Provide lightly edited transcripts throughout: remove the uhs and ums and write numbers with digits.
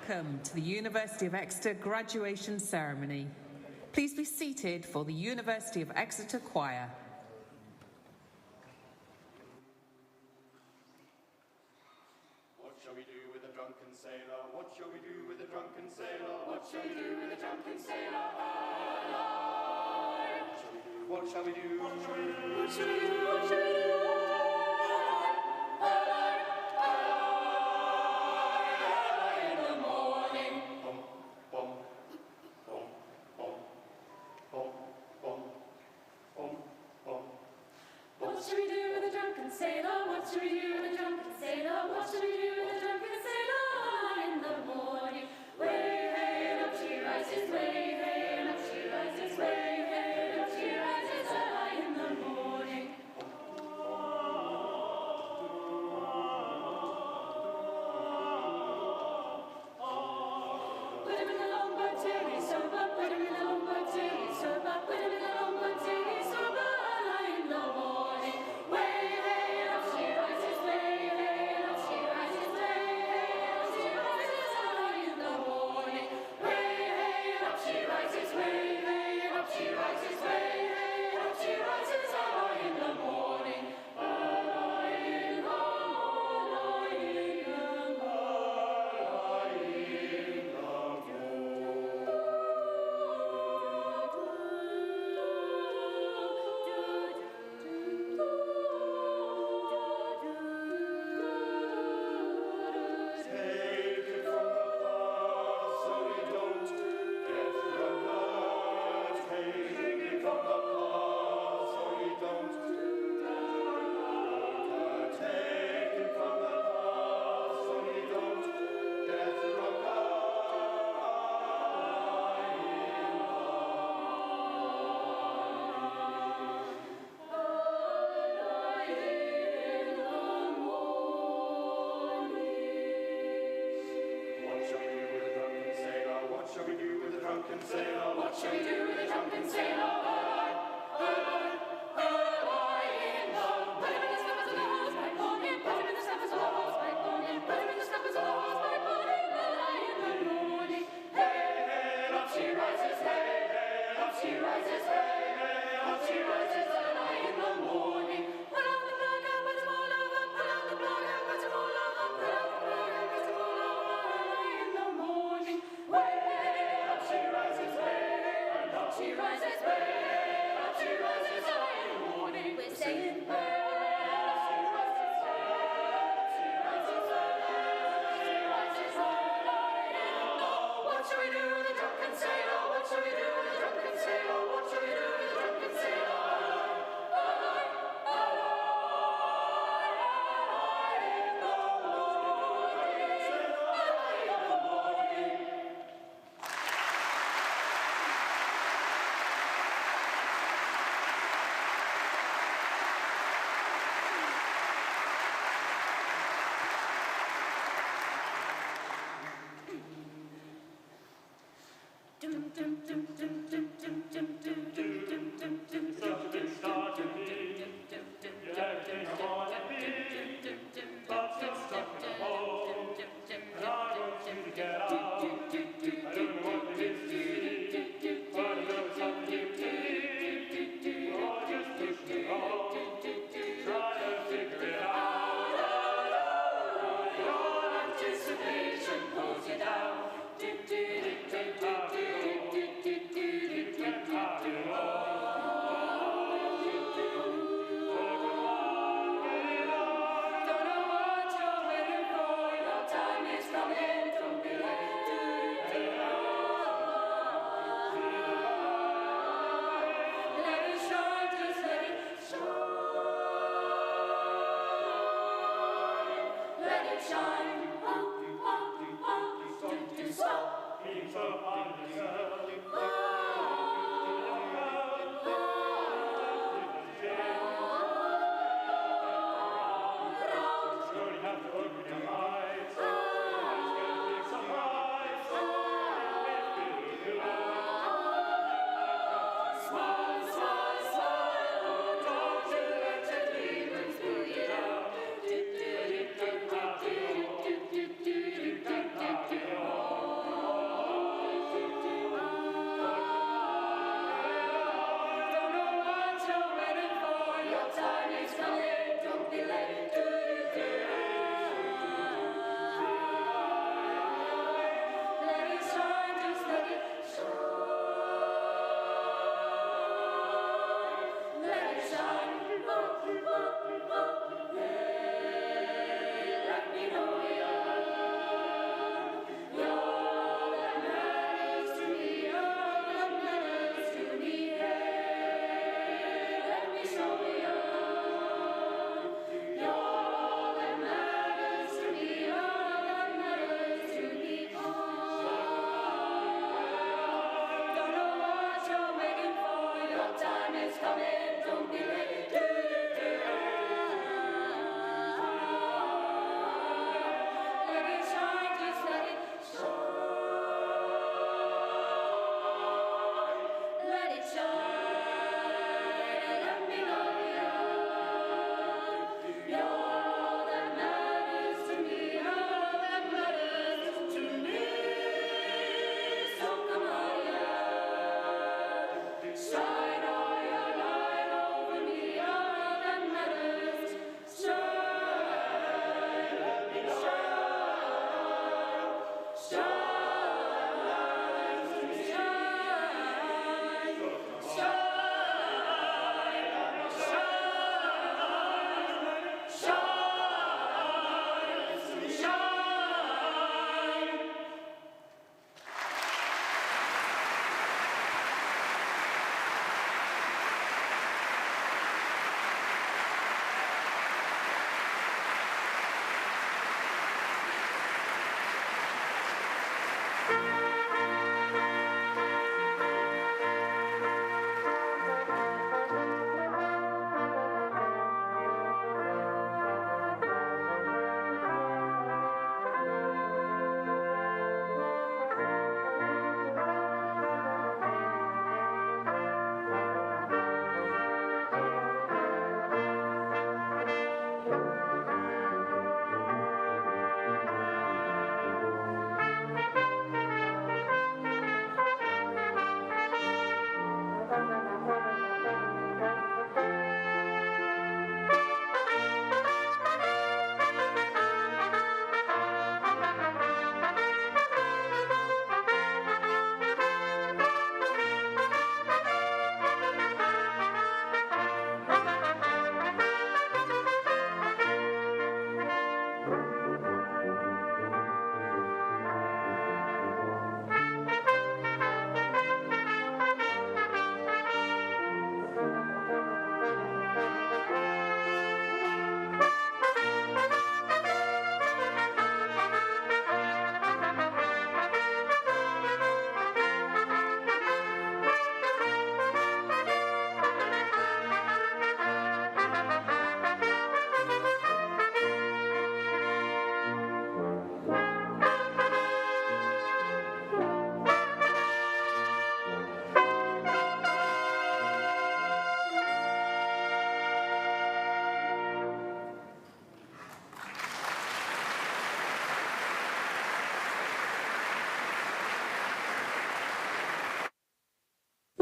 welcome to the University of Exeter graduation ceremony. Please be seated for the University of Exeter Choir. What shall we do with a drunken sailor? What shall we do with a drunken sailor? What shall we do with a drunken sailor? Alive! What shall we do? What shall we do? What shall we do? What shall we do? Alive! Alive in the morning. Bum, bum, bum, bum, bum, bum, bum, bum. What shall we do with a drunken sailor? What shall we do with a drunken sailor? What shall we do with a drunken sailor? In the morning, way hey, and up she rises, way hey, and up she rises, way hey, and up she rises, early in the morning. Put him in the longboat till he's sober. Put him in the longboat till he's sober. Put him in the longboat till he's sober. Early in the morning, way hey, and up she rises, way hey, and up she rises, way hey, and up she rises, early in the morning, way hey, and up she rises, way hey, and up she rises, way hey, and up she rises, early in the morning, early in the Take it from the past so we don't get drunker. Take it from the past so we don't get drunker. Take it from the past so we don't get drunker. What shall we do with a drunken sailor? What shall we do with a drunken sailor? What shall we do with a drunken sailor? Alive, alive, alive in the. Put him in the scuppers of the hosepipe on him. Put him in the scuppers of the hosepipe on him. Put him in the scuppers of the hosepipe on him. Early in the morning, hey, hey, up she rises, hey, hey, up she rises, hey, hey, up she rises, early in the morning. Put on the plug and put him all over. Put on the plug and put him all over. Put on the plug and put him all over. Early in the morning, way, up she rises, way, and up she rises, way, up she rises, early in the morning. We're saying, way, up she rises, way, up she rises, way, she rises, early in the. What shall we do with a drunken sailor? What shall we do with a drunken sailor? What shall we do with a drunken sailor? Alive, alive, alive in the morning, early in the morning. Anticipation pulls you down. Don't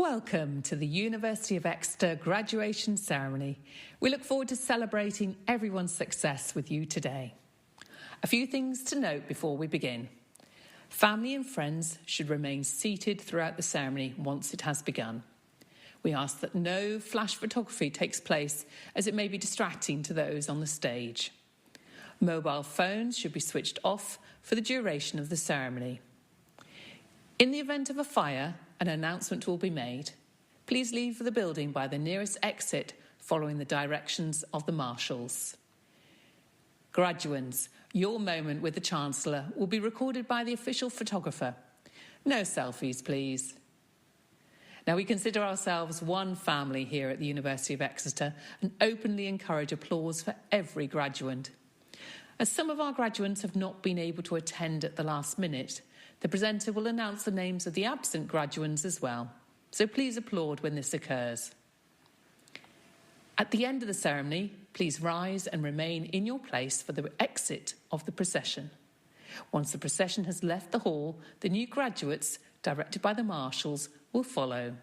Welcome to the University of Exeter graduation ceremony. We look forward to celebrating everyone's success with you today. A few things to note before we begin. Family and friends should remain seated throughout the ceremony once it has begun. We ask that no flash photography takes place as it may be distracting to those on the stage. Mobile phones should be switched off for the duration of the ceremony. In the event of a fire, an announcement will be made. Please leave the building by the nearest exit following the directions of the marshals. Graduands, your moment with the Chancellor will be recorded by the official photographer. No selfies, please. Now, we consider ourselves one family here at the University of Exeter and openly encourage applause for every graduand. As some of our graduates have not been able to attend at the last minute, the presenter will announce the names of the absent graduands as well. So please applaud when this occurs. At the end of the ceremony, please rise and remain in your place for the exit of the procession. Once the procession has left the hall, the new graduates, directed by the marshals, will follow.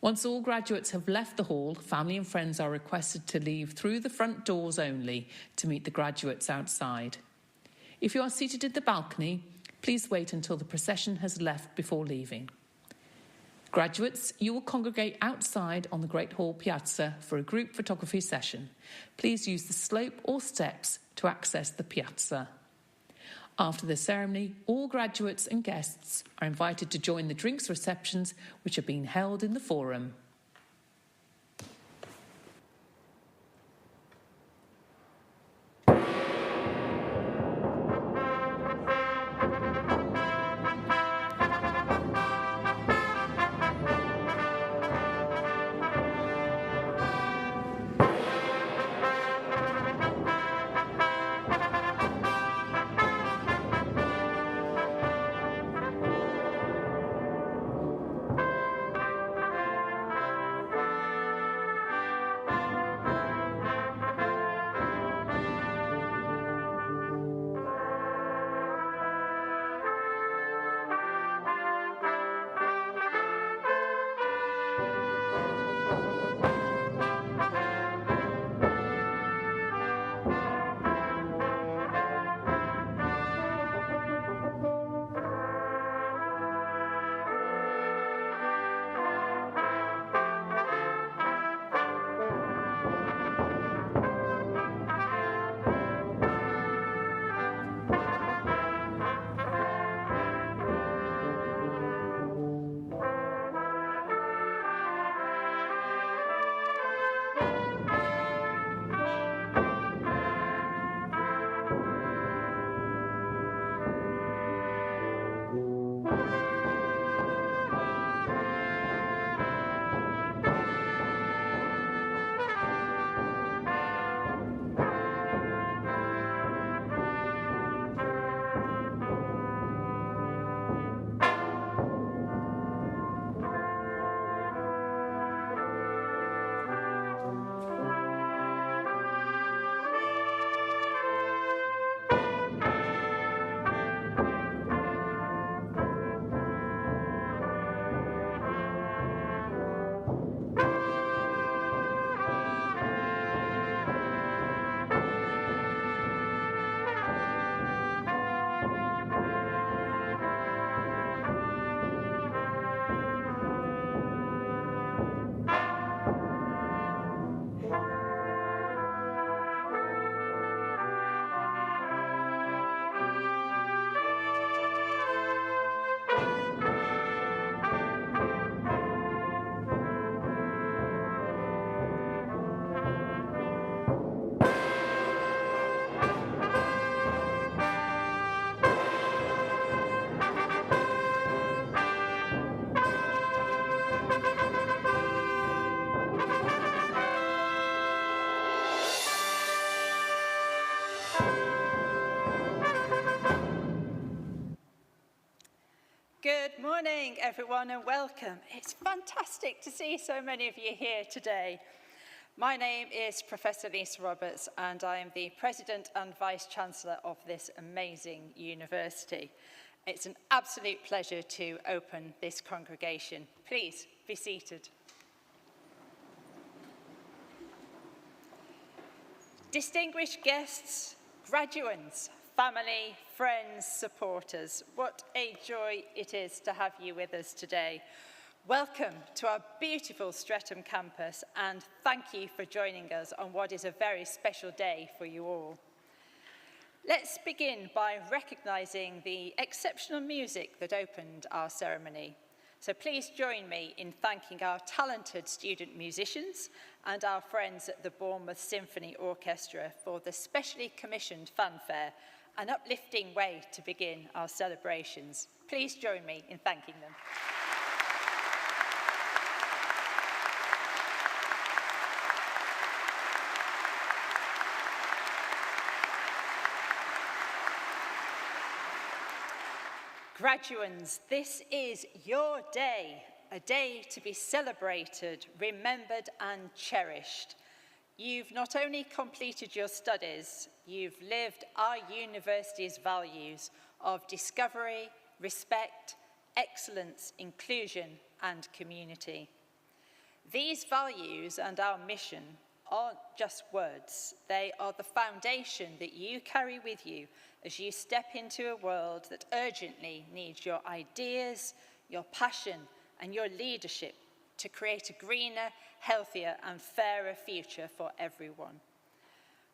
Once all graduates have left the hall, family and friends are requested to leave through the front doors only to meet the graduates outside. If you are seated in the balcony, please wait until the procession has left before leaving. Graduates, you will congregate outside on the Great Hall Piazza for a group photography session. Please use the slope or steps to access the piazza. After the ceremony, all graduates and guests are invited to join the drinks receptions which are being held in the forum. Good morning, everyone, and welcome. It's fantastic to see so many of you here today. My name is Professor Lisa Roberts, and I am the President and Vice-Chancellor of this amazing university. It's an absolute pleasure to open this congregation. Please be seated. Distinguished guests, graduands, family, friends, supporters, what a joy it is to have you with us today. Welcome to our beautiful Streatham campus, and thank you for joining us on what is a very special day for you all. Let's begin by recognising the exceptional music that opened our ceremony. So please join me in thanking our talented student musicians and our friends at the Bournemouth Symphony Orchestra for the specially commissioned fanfare, an uplifting way to begin our celebrations. Please join me in thanking them. Graduands, this is your day, a day to be celebrated, remembered and cherished. You've not only completed your studies, you've lived our university's values of discovery, respect, excellence, inclusion and community. These values and our mission aren't just words, they are the foundation that you carry with you as you step into a world that urgently needs your ideas, your passion, and your leadership to create a greener, healthier, and fairer future for everyone.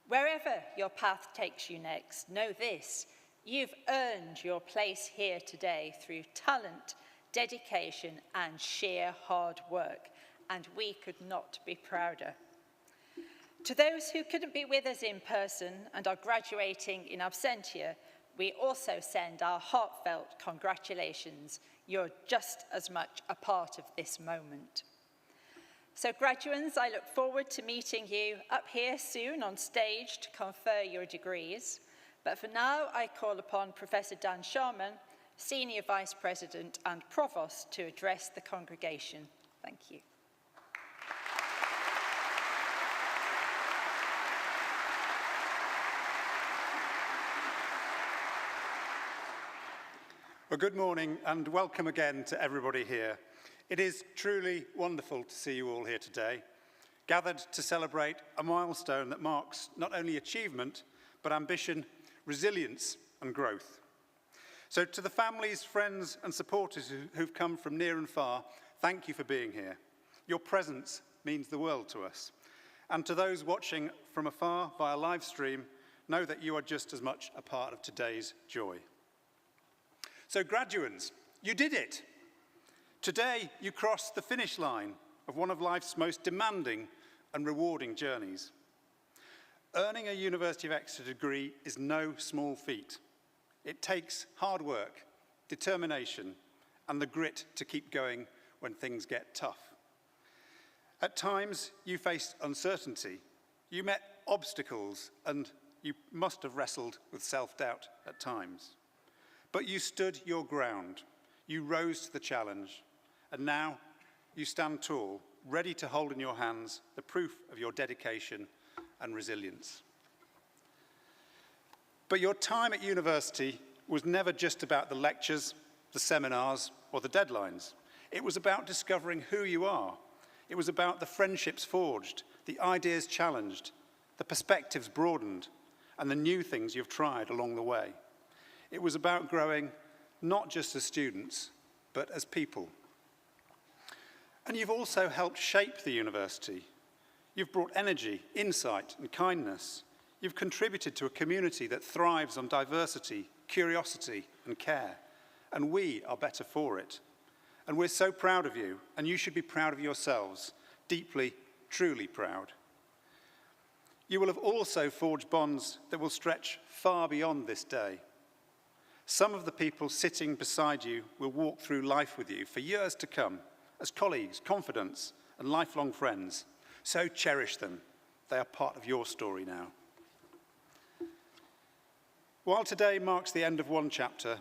Wherever your path takes you next, know this: you've earned your place here today through talent, dedication, and sheer hard work, and we could not be prouder. To those who couldn't be with us in person and are graduating in absentia, we also send our heartfelt congratulations. You're just as much a part of this moment. So graduands, I look forward to meeting you up here soon on stage to confer your degrees. But for now, I call upon Professor Dan Sharman, Senior Vice President and Provost, to address the congregation. Thank you. Well, good morning and welcome again to everybody here. It is truly wonderful to see you all here today, gathered to celebrate a milestone that marks not only achievement, but ambition, resilience and growth. So to the families, friends and supporters who've come from near and far, thank you for being here. Your presence means the world to us. And to those watching from afar via live stream, know that you are just as much a part of today's joy. So graduands, you did it. Today you crossed the finish line of one of life's most demanding and rewarding journeys. Earning a University of Exeter degree is no small feat. It takes hard work, determination, and the grit to keep going when things get tough. At times you faced uncertainty, you met obstacles, and you must have wrestled with self-doubt at times. But you stood your ground, you rose to the challenge, and now you stand tall, ready to hold in your hands the proof of your dedication and resilience. But your time at university was never just about the lectures, the seminars, or the deadlines. It was about discovering who you are. It was about the friendships forged, the ideas challenged, the perspectives broadened, and the new things you've tried along the way. It was about growing not just as students, but as people. And you've also helped shape the university. You've brought energy, insight, and kindness. You've contributed to a community that thrives on diversity, curiosity, and care. And we are better for it. And we're so proud of you, and you should be proud of yourselves, deeply, truly proud. You will have also forged bonds that will stretch far beyond this day. Some of the people sitting beside you will walk through life with you for years to come, as colleagues, confidants, and lifelong friends. So cherish them. They are part of your story now. While today marks the end of one chapter,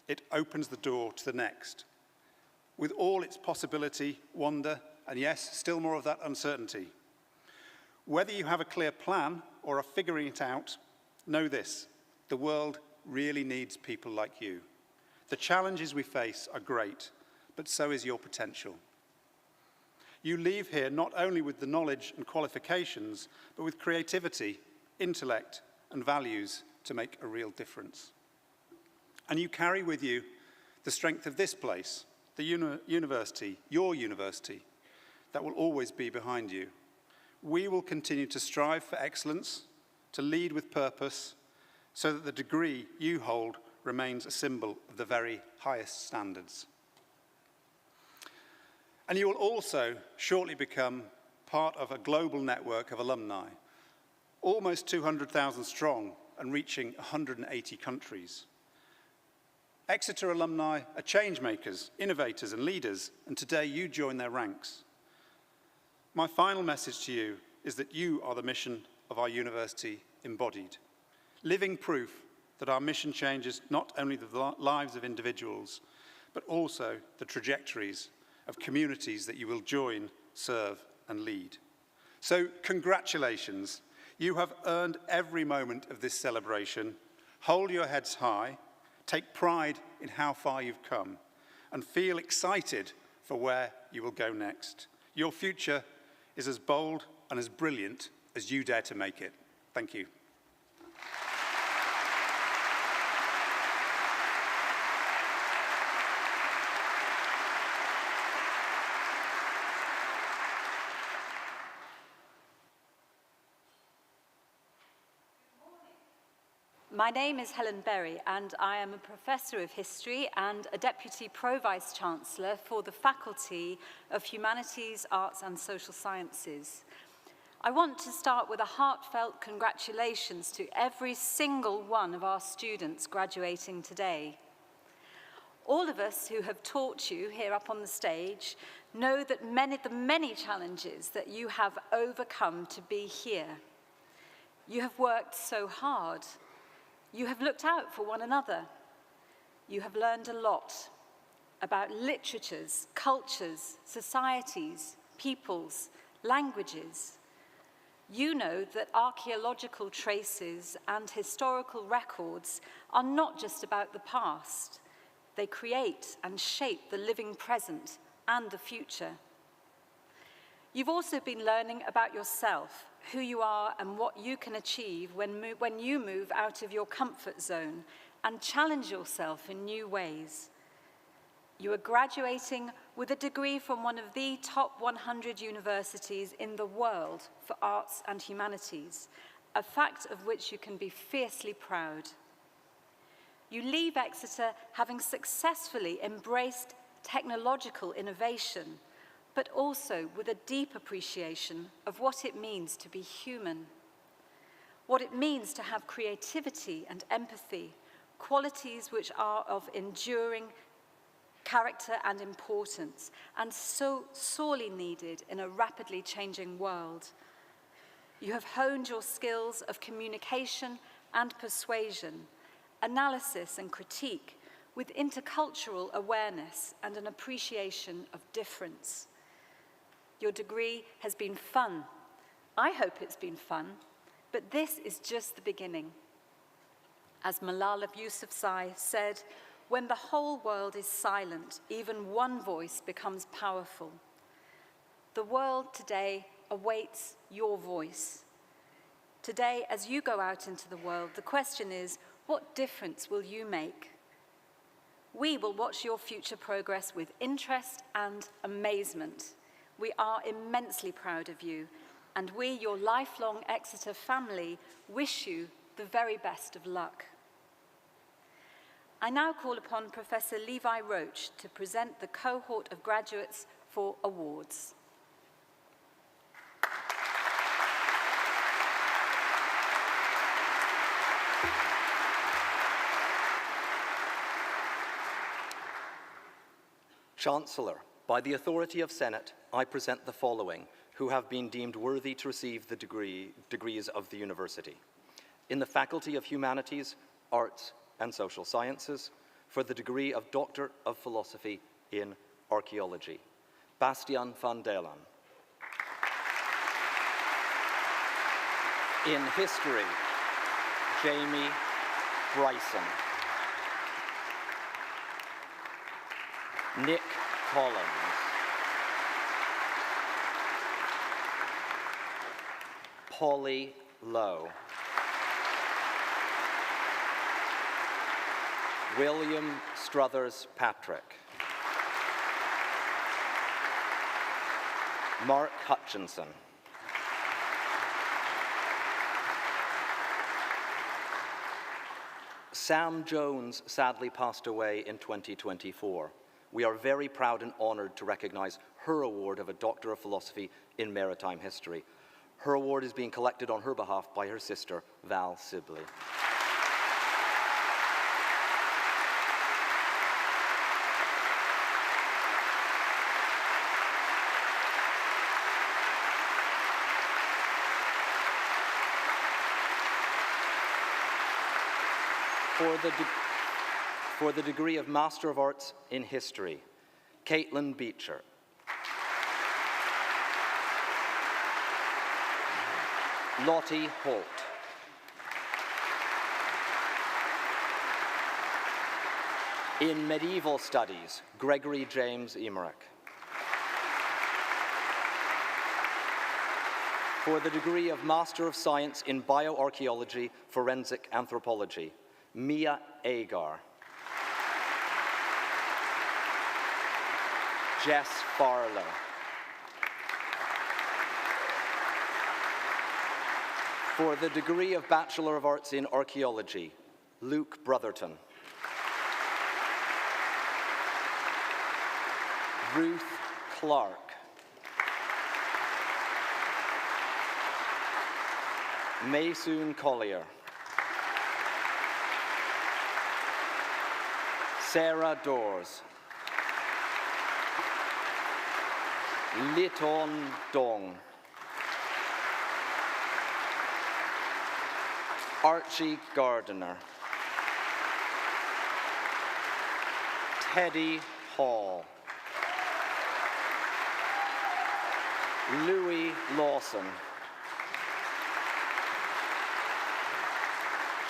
it opens the door to the next. With all its possibility, wonder, and yes, still more of that uncertainty. Whether you have a clear plan or are figuring it out, know this: the world really needs people like you. The challenges we face are great, but so is your potential. You leave here not only with the knowledge and qualifications, but with creativity, intellect, and values to make a real difference. And you carry with you the strength of this place, the university, your university, that will always be behind you. We will continue to strive for excellence, to lead with purpose, so that the degree you hold remains a symbol of the very highest standards. And you will also shortly become part of a global network of alumni, almost 200,000 strong and reaching 180 countries. Exeter alumni are change makers, innovators and leaders, and today you join their ranks. My final message to you is that you are the mission of our university embodied, living proof that our mission changes not only the lives of individuals, but also the trajectories of communities that you will join, serve and lead. So congratulations, you have earned every moment of this celebration. Hold your heads high, take pride in how far you've come, and feel excited for where you will go next. Your future is as bold and as brilliant as you dare to make it. Thank you. My name is Helen Berry, and I am a Professor of History and a Deputy Pro-Vice-Chancellor for the Faculty of Humanities, Arts and Social Sciences. I want to start with a heartfelt congratulations to every single one of our students graduating today. All of us who have taught you here up on the stage know that the many challenges that you have overcome to be here. You have worked so hard. You have looked out for one another. You have learned a lot about literatures, cultures, societies, peoples, languages. You know that archaeological traces and historical records are not just about the past. They create and shape the living present and the future. You've also been learning about yourself, who you are and what you can achieve when you move out of your comfort zone and challenge yourself in new ways. You are graduating with a degree from one of the top 100 universities in the world for arts and humanities, a fact of which you can be fiercely proud. You leave Exeter having successfully embraced technological innovation, but also with a deep appreciation of what it means to be human, what it means to have creativity and empathy, qualities which are of enduring character and importance, and so sorely needed in a rapidly changing world. You have honed your skills of communication and persuasion, analysis and critique, with intercultural awareness and an appreciation of difference. Your degree has been fun. I hope it's been fun, but this is just the beginning. As Malala Yousafzai said, when the whole world is silent, even one voice becomes powerful. The world today awaits your voice. Today, as you go out into the world, the question is, what difference will you make? We will watch your future progress with interest and amazement. We are immensely proud of you, and we, your lifelong Exeter family, wish you the very best of luck. I now call upon Professor Levi Roach to present the cohort of graduates for awards. Chancellor, by the authority of Senate, I present the following, who have been deemed worthy to receive the degrees of the university. In the Faculty of Humanities, Arts and Social Sciences, for the degree of Doctor of Philosophy in Archaeology, Bastiaan van Dalen. In History, Jamie Bryson. Nick Collins. Polly Lowe. William Struthers Patrick. Mark Hutchinson. Sam Jones sadly passed away in 2024. We are very proud and honored to recognize her award of a Doctor of Philosophy in Maritime History. Her award is being collected on her behalf by her sister, Val Sibley. For the degree of Master of Arts in History, Caitlin Beecher. Lottie Holt. In Medieval Studies, Gregory James Emmerich. For the degree of Master of Science in Bioarchaeology, Forensic Anthropology, Mia Agar. Jess Farlow. For the degree of Bachelor of Arts in Archaeology, Luke Brotherton. Ruth Clark. Maysoon Collier. Sarah Dawes. Liton Dong. Archie Gardiner. Teddy Hall. Louis Lawson.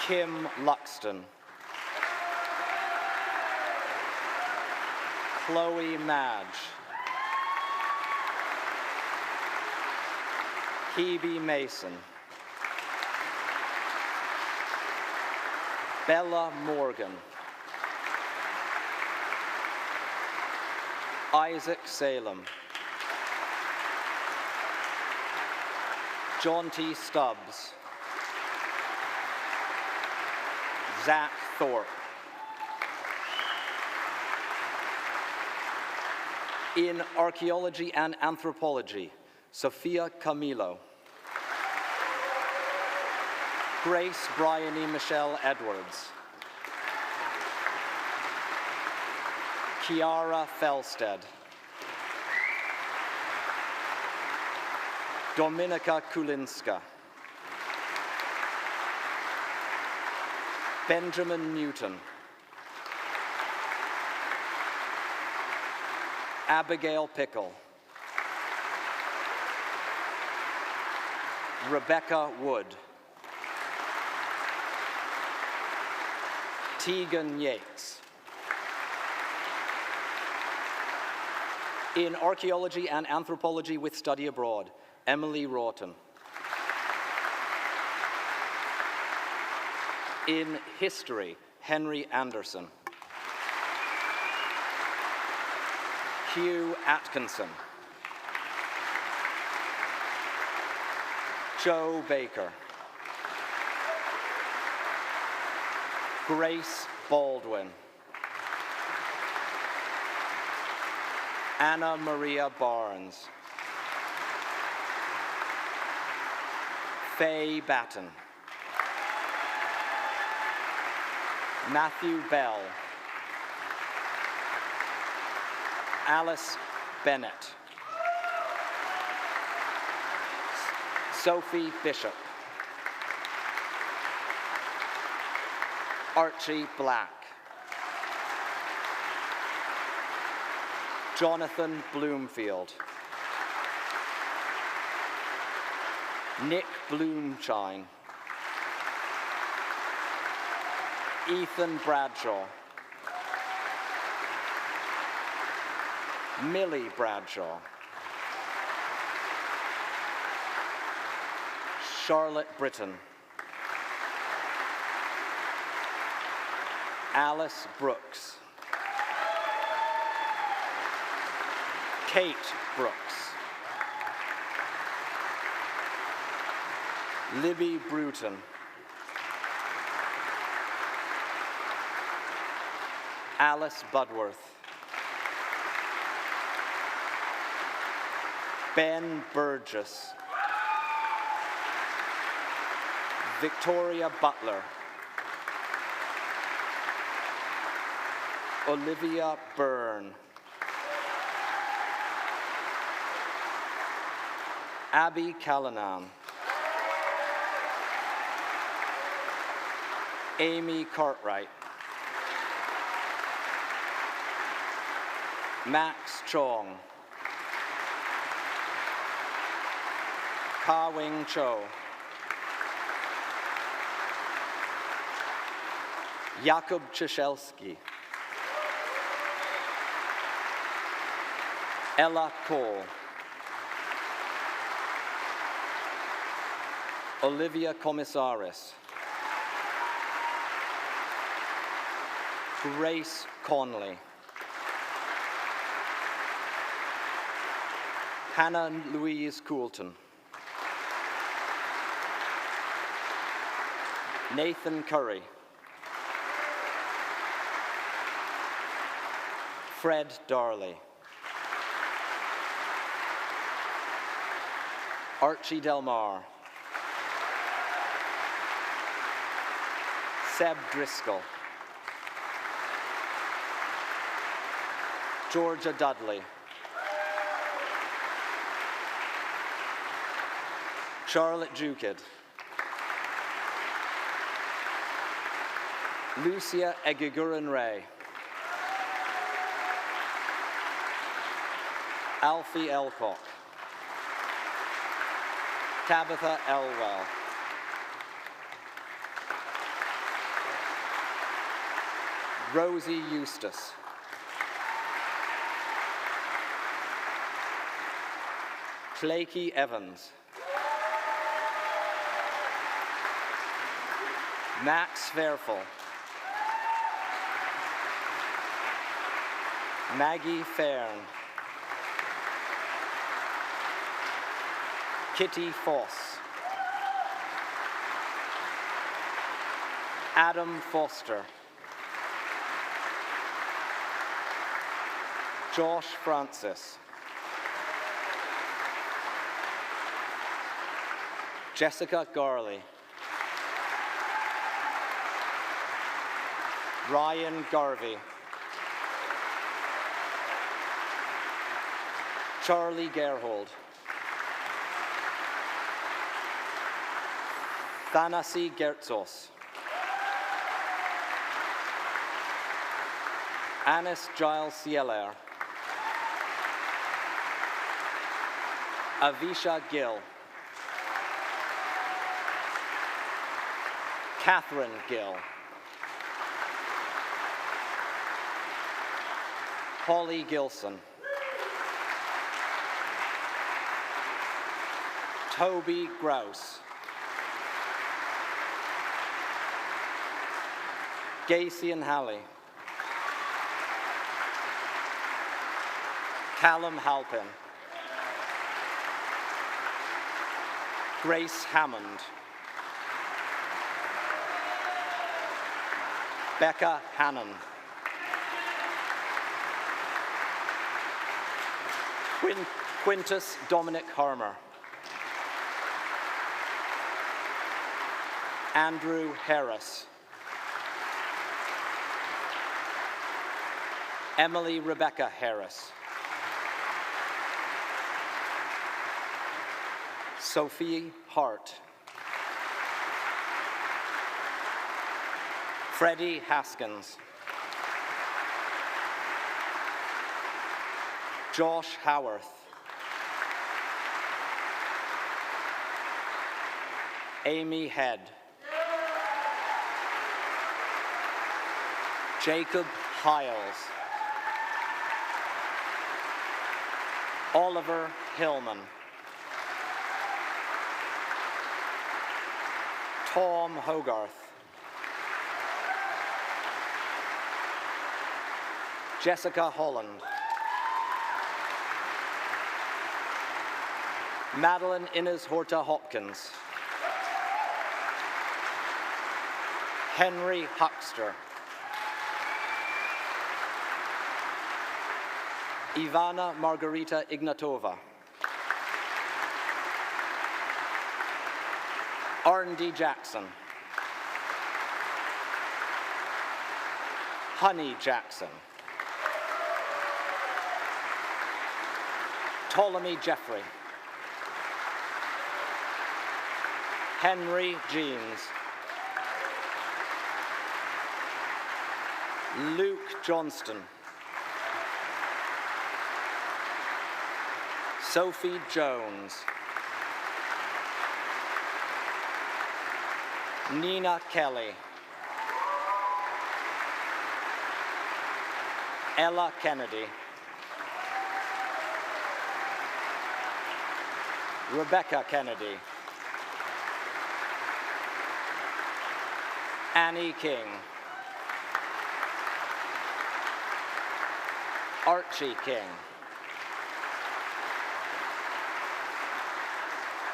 Kim Luxton. Chloe Madge. Hebe Mason. Bella Morgan. Isaac Salem. John T. Stubbs. Zach Thorpe. In Archaeology and Anthropology, Sophia Camilo. Grace Bryony Michelle Edwards. Kiara Felsted. Dominika Kulinska. Benjamin Newton. Abigail Pickle. Rebecca Wood. Tegan Yates. In Archaeology and Anthropology with Study Abroad, Emily Rawton. In History, Henry Anderson. Hugh Atkinson. Joe Baker. Grace Baldwin. Anna Maria Barnes. Faye Batten. Matthew Bell. Alice Bennett. Sophie Bishop. Archie Black. Jonathan Bloomfield. Nick Bloomshine. Ethan Bradshaw. Millie Bradshaw. Charlotte Britton. Alice Brooks. Kate Brooks. Libby Bruton. Alice Budworth. Ben Burgess. Victoria Butler. Olivia Byrne. Abby Callanan. Amy Cartwright. Max Chong. Ka Wing Cho. Jakub Czeszelski. Ella Cole. Olivia Commissaris. Grace Conley. Hannah Louise Coulton. Nathan Curry. Fred Darley. Archie Delmar. Seb Driscoll. Georgia Dudley. Charlotte Jukid. Lucia Egiguren Ray. Alfie Elcock. Tabitha Elwell. Rosie Eustace. Clakey Evans. Max Verfel. Maggie Fairn. Kitty Foss. Adam Foster. Josh Francis. Jessica Garley. Ryan Garvey. Charlie Gerhold. Thanasi Gertzos. Anis Giles Sieler. Avisha Gill. Catherine Gill. Holly Gilson. Toby Grouse. Gacy and Halley. Callum Halpin. Grace Hammond. Becca Hannon. Quintus Dominic Harmer. Andrew Harris. Emily Rebecca Harris. Sophie Hart. Freddie Haskins. Josh Howarth. Amy Head. Jacob Hiles. Oliver Hillman. Tom Hogarth. Jessica Holland. Madeline Innes Horta Hopkins. Henry Huckster. Ivana Margarita Ignatova. R&D Jackson. Honey Jackson. Ptolemy Jeffrey. Henry Jeans. Luke Johnston. Sophie Jones. Nina Kelly. Ella Kennedy. Rebecca Kennedy. Annie King. Archie King.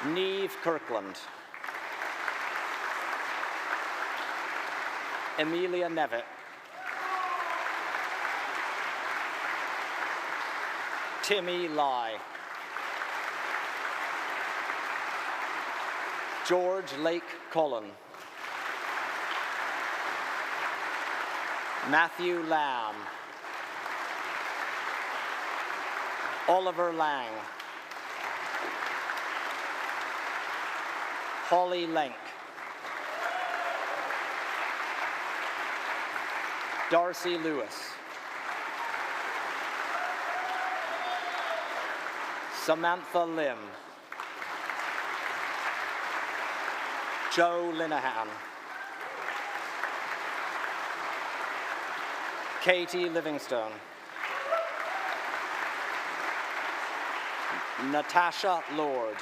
Neve Kirkland. Amelia Nevitt. Timmy Lai. George Lake Cullen. Matthew Lamb. Oliver Lang. Holly Lenk. Darcy Lewis. Samantha Lim. Joe Linehan. Katie Livingstone. Natasha Lord.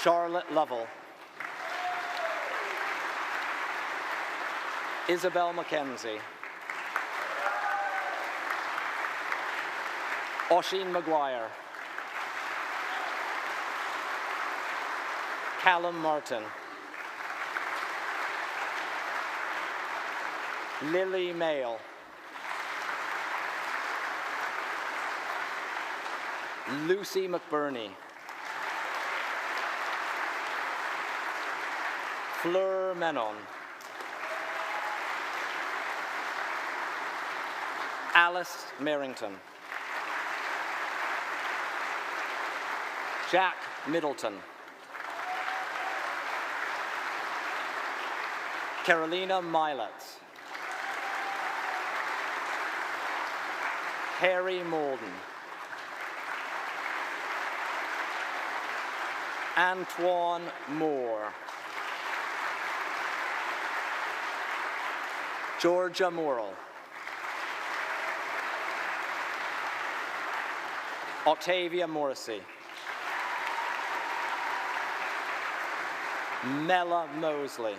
Charlotte Lovell. Isabel Mackenzie. Oisin Maguire. Callum Martin. Lily Mayle. Lucy McBurney. Fleur Menon. Alice Merrington. Jack Middleton. Carolina Miletz. Harry Molden. Antoine Moore. Georgia Morrill. Octavia Morrissey. Mella Mosley.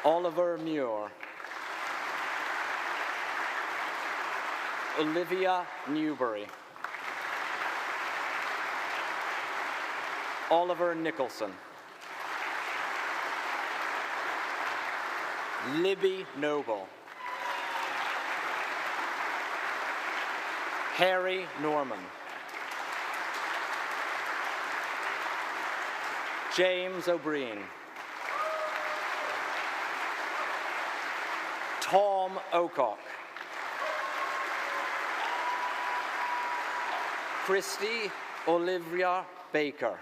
Oliver Muir. Olivia Newbury. Oliver Nicholson. Libby Noble. Harry Norman. James O'Brien. Tom Ocock. Christy Olivia Baker.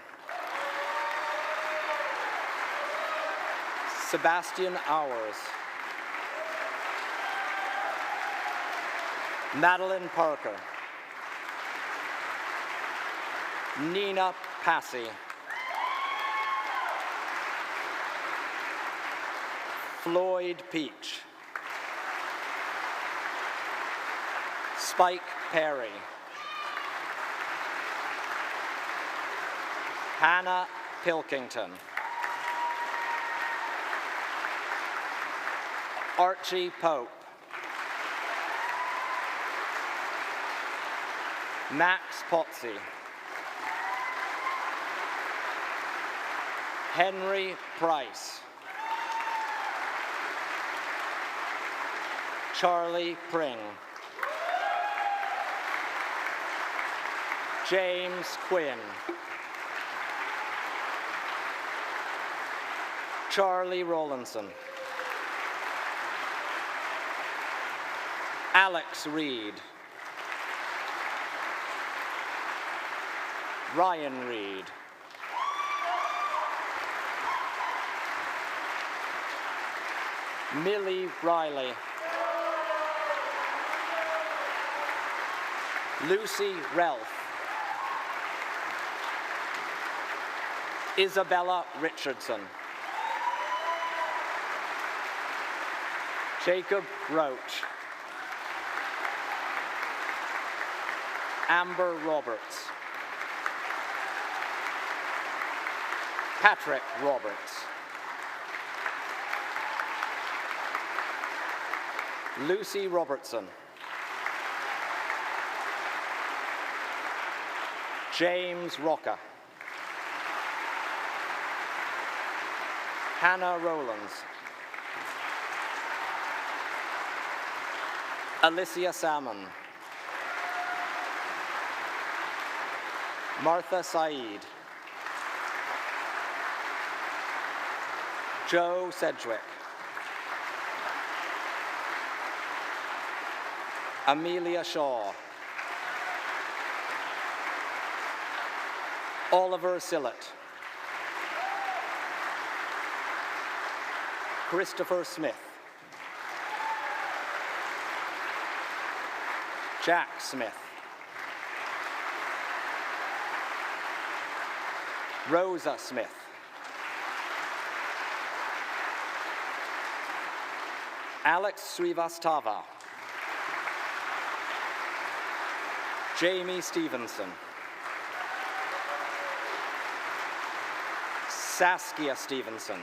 Sebastian Hours. Madeline Parker. Nina Passy. Floyd Peach. Spike Perry. Hannah Pilkington. Archie Pope. Max Pottsy. Henry Price. Charlie Pring. James Quinn. Charlie Rollinson. Alex Reed. Ryan Reed. Millie Riley. Lucy Relf. Isabella Richardson. Jacob Roach. Amber Roberts. Patrick Roberts. Lucy Robertson. James Rocker. Hannah Rowlands. Alicia Salmon. Martha Said. Joe Sedgwick. Amelia Shaw. Oliver Sillett. Christopher Smith. Jack Smith. Rosa Smith. Alex Srivastava. Jamie Stevenson. Saskia Stevenson.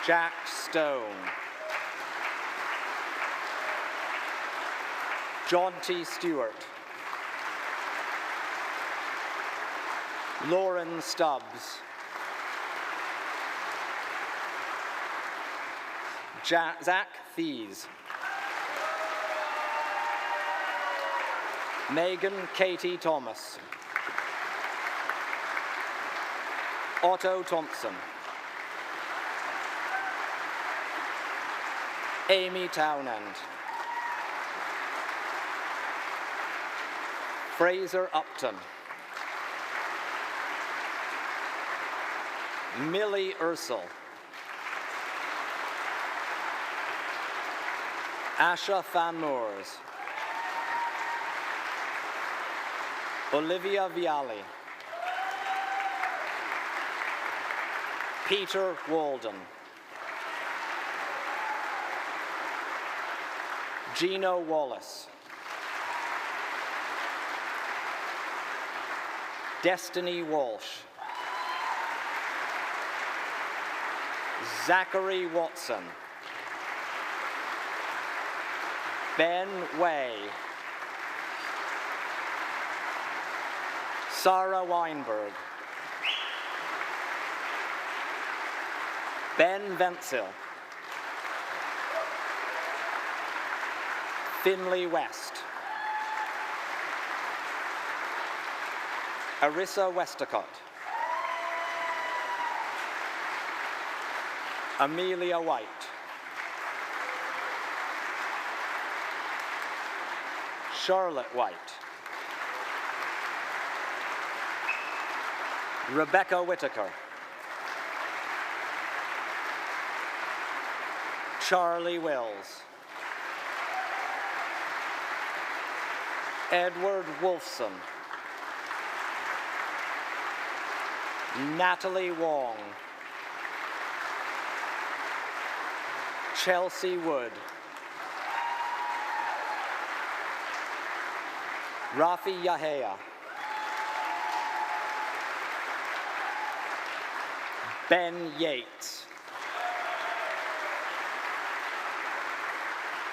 Jack Stone. John T. Stewart. Lauren Stubbs. Zach Thies. Megan Katie Thomas. Otto Thompson. Amy Townend. Fraser Upton. Millie Ursel. Asha Van Moors. Olivia Viali. Peter Walden. Gino Wallace. Destiny Walsh. Zachary Watson. Ben Way. Sarah Weinberg. Ben Vensil. Finley West. Arissa Westacott. Amelia White. Charlotte White. Rebecca Whitaker. Charlie Wills. Edward Wolfson. Natalie Wong. Chelsea Wood. Rafi Yahya. Ben Yates.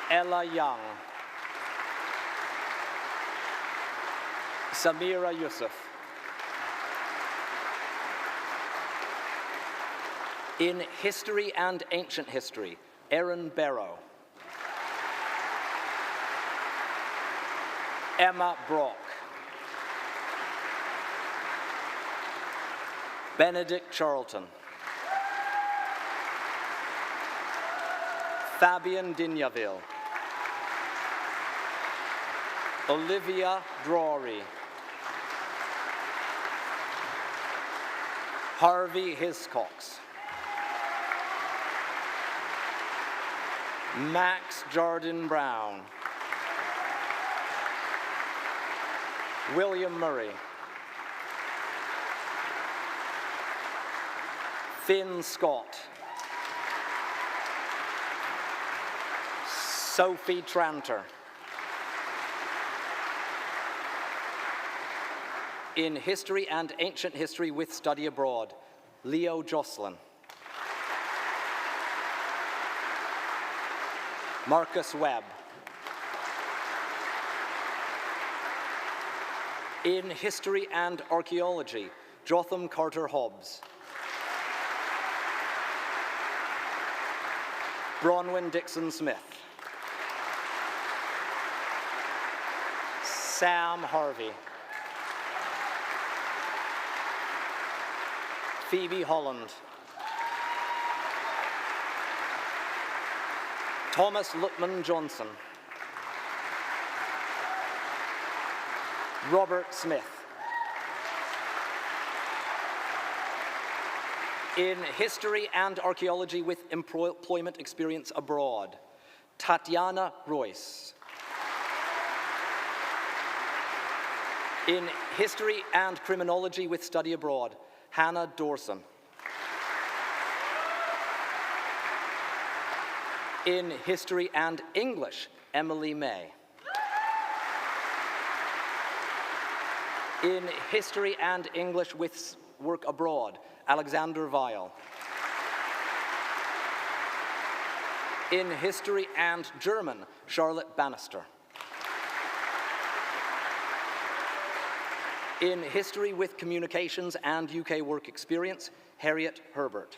Ella Young. Samira Yusuf. In History and Ancient History, Erin Barrow. Emma Brock. Benedict Charlton. Fabian Dignaville. Olivia Drury. Harvey Hiscox. Max Jardine Brown. William Murray. Finn Scott. Sophie Tranter. In History and Ancient History with Study Abroad, Leo Jocelyn. Marcus Webb. In History and Archaeology, Jotham Carter Hobbs. Bronwyn Dixon Smith. Sam Harvey. Phoebe Holland. Thomas Lutman Johnson. Robert Smith. In History and Archaeology with Employment Experience Abroad, Tatiana Royce. In History and Criminology with Study Abroad, Hannah Dorson. In History and English, Emily May. In History and English with Work Abroad, Alexander Weil. In History and German, Charlotte Bannister. In History with Communications and UK Work Experience, Harriet Herbert.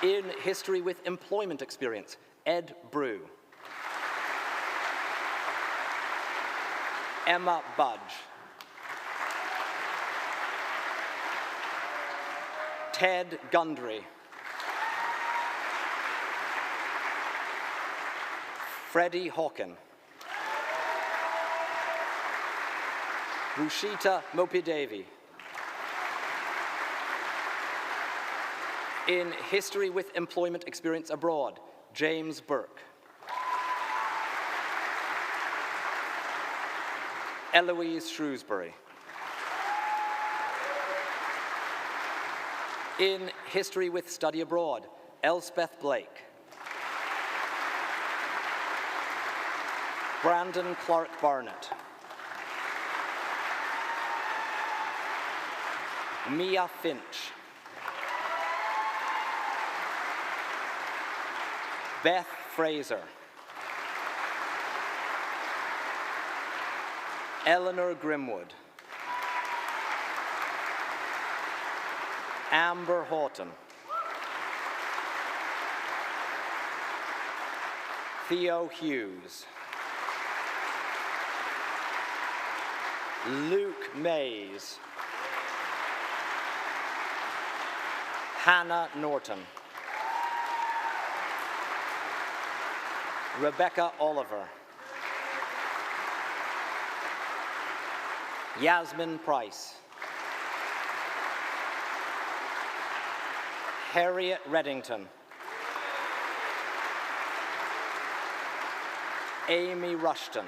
In History with Employment Experience, Ed Brew. Emma Budge. Ted Gundry. Freddie Hawken. Rushita Mopidevi. In History with Employment Experience Abroad, James Burke. Eloise Shrewsbury. In History with Study Abroad, Elspeth Blake. Brandon Clark Barnett. Mia Finch. Beth Fraser. Eleanor Grimwood. Amber Houghton. Theo Hughes. Luke Mays. Hannah Norton. Rebecca Oliver. Yasmin Price. Harriet Reddington. Amy Rushton.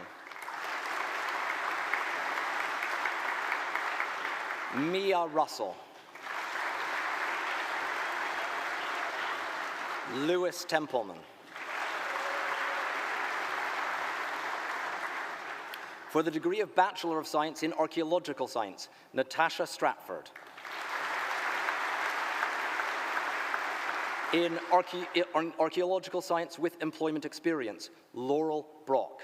Mia Russell. Lewis Templeman. For the degree of Bachelor of Science in Archaeological Science, Natasha Stratford. In Archaeological Science with Employment Experience, Laurel Brock.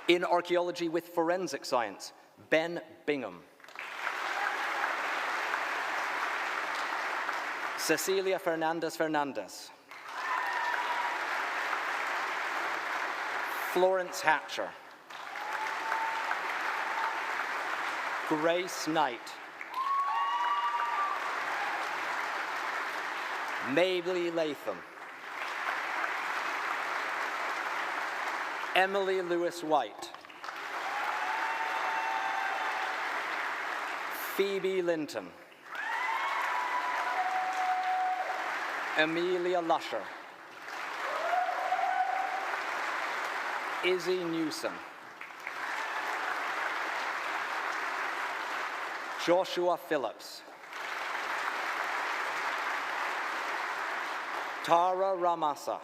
In Archaeology with Forensic Science, Ben Bingham. Cecilia Fernandez. Florence Hatcher. Grace Knight. Mabley Latham. Emily Lewis White. Phoebe Linton. Amelia Lusher. Izzy Newsom. Joshua Phillips. Tara Ramasa.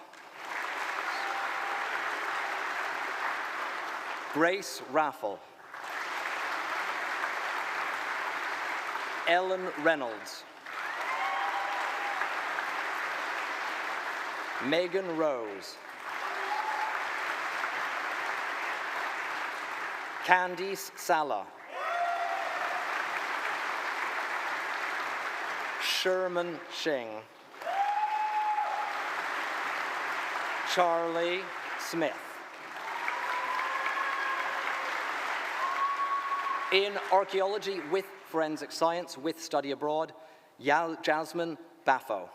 Grace Raffle. Ellen Reynolds. Megan Rose. Candice Sala. Sherman Shing. Charlie Smith. In Archaeology with Forensic Science with Study Abroad, Jasmine Baffo.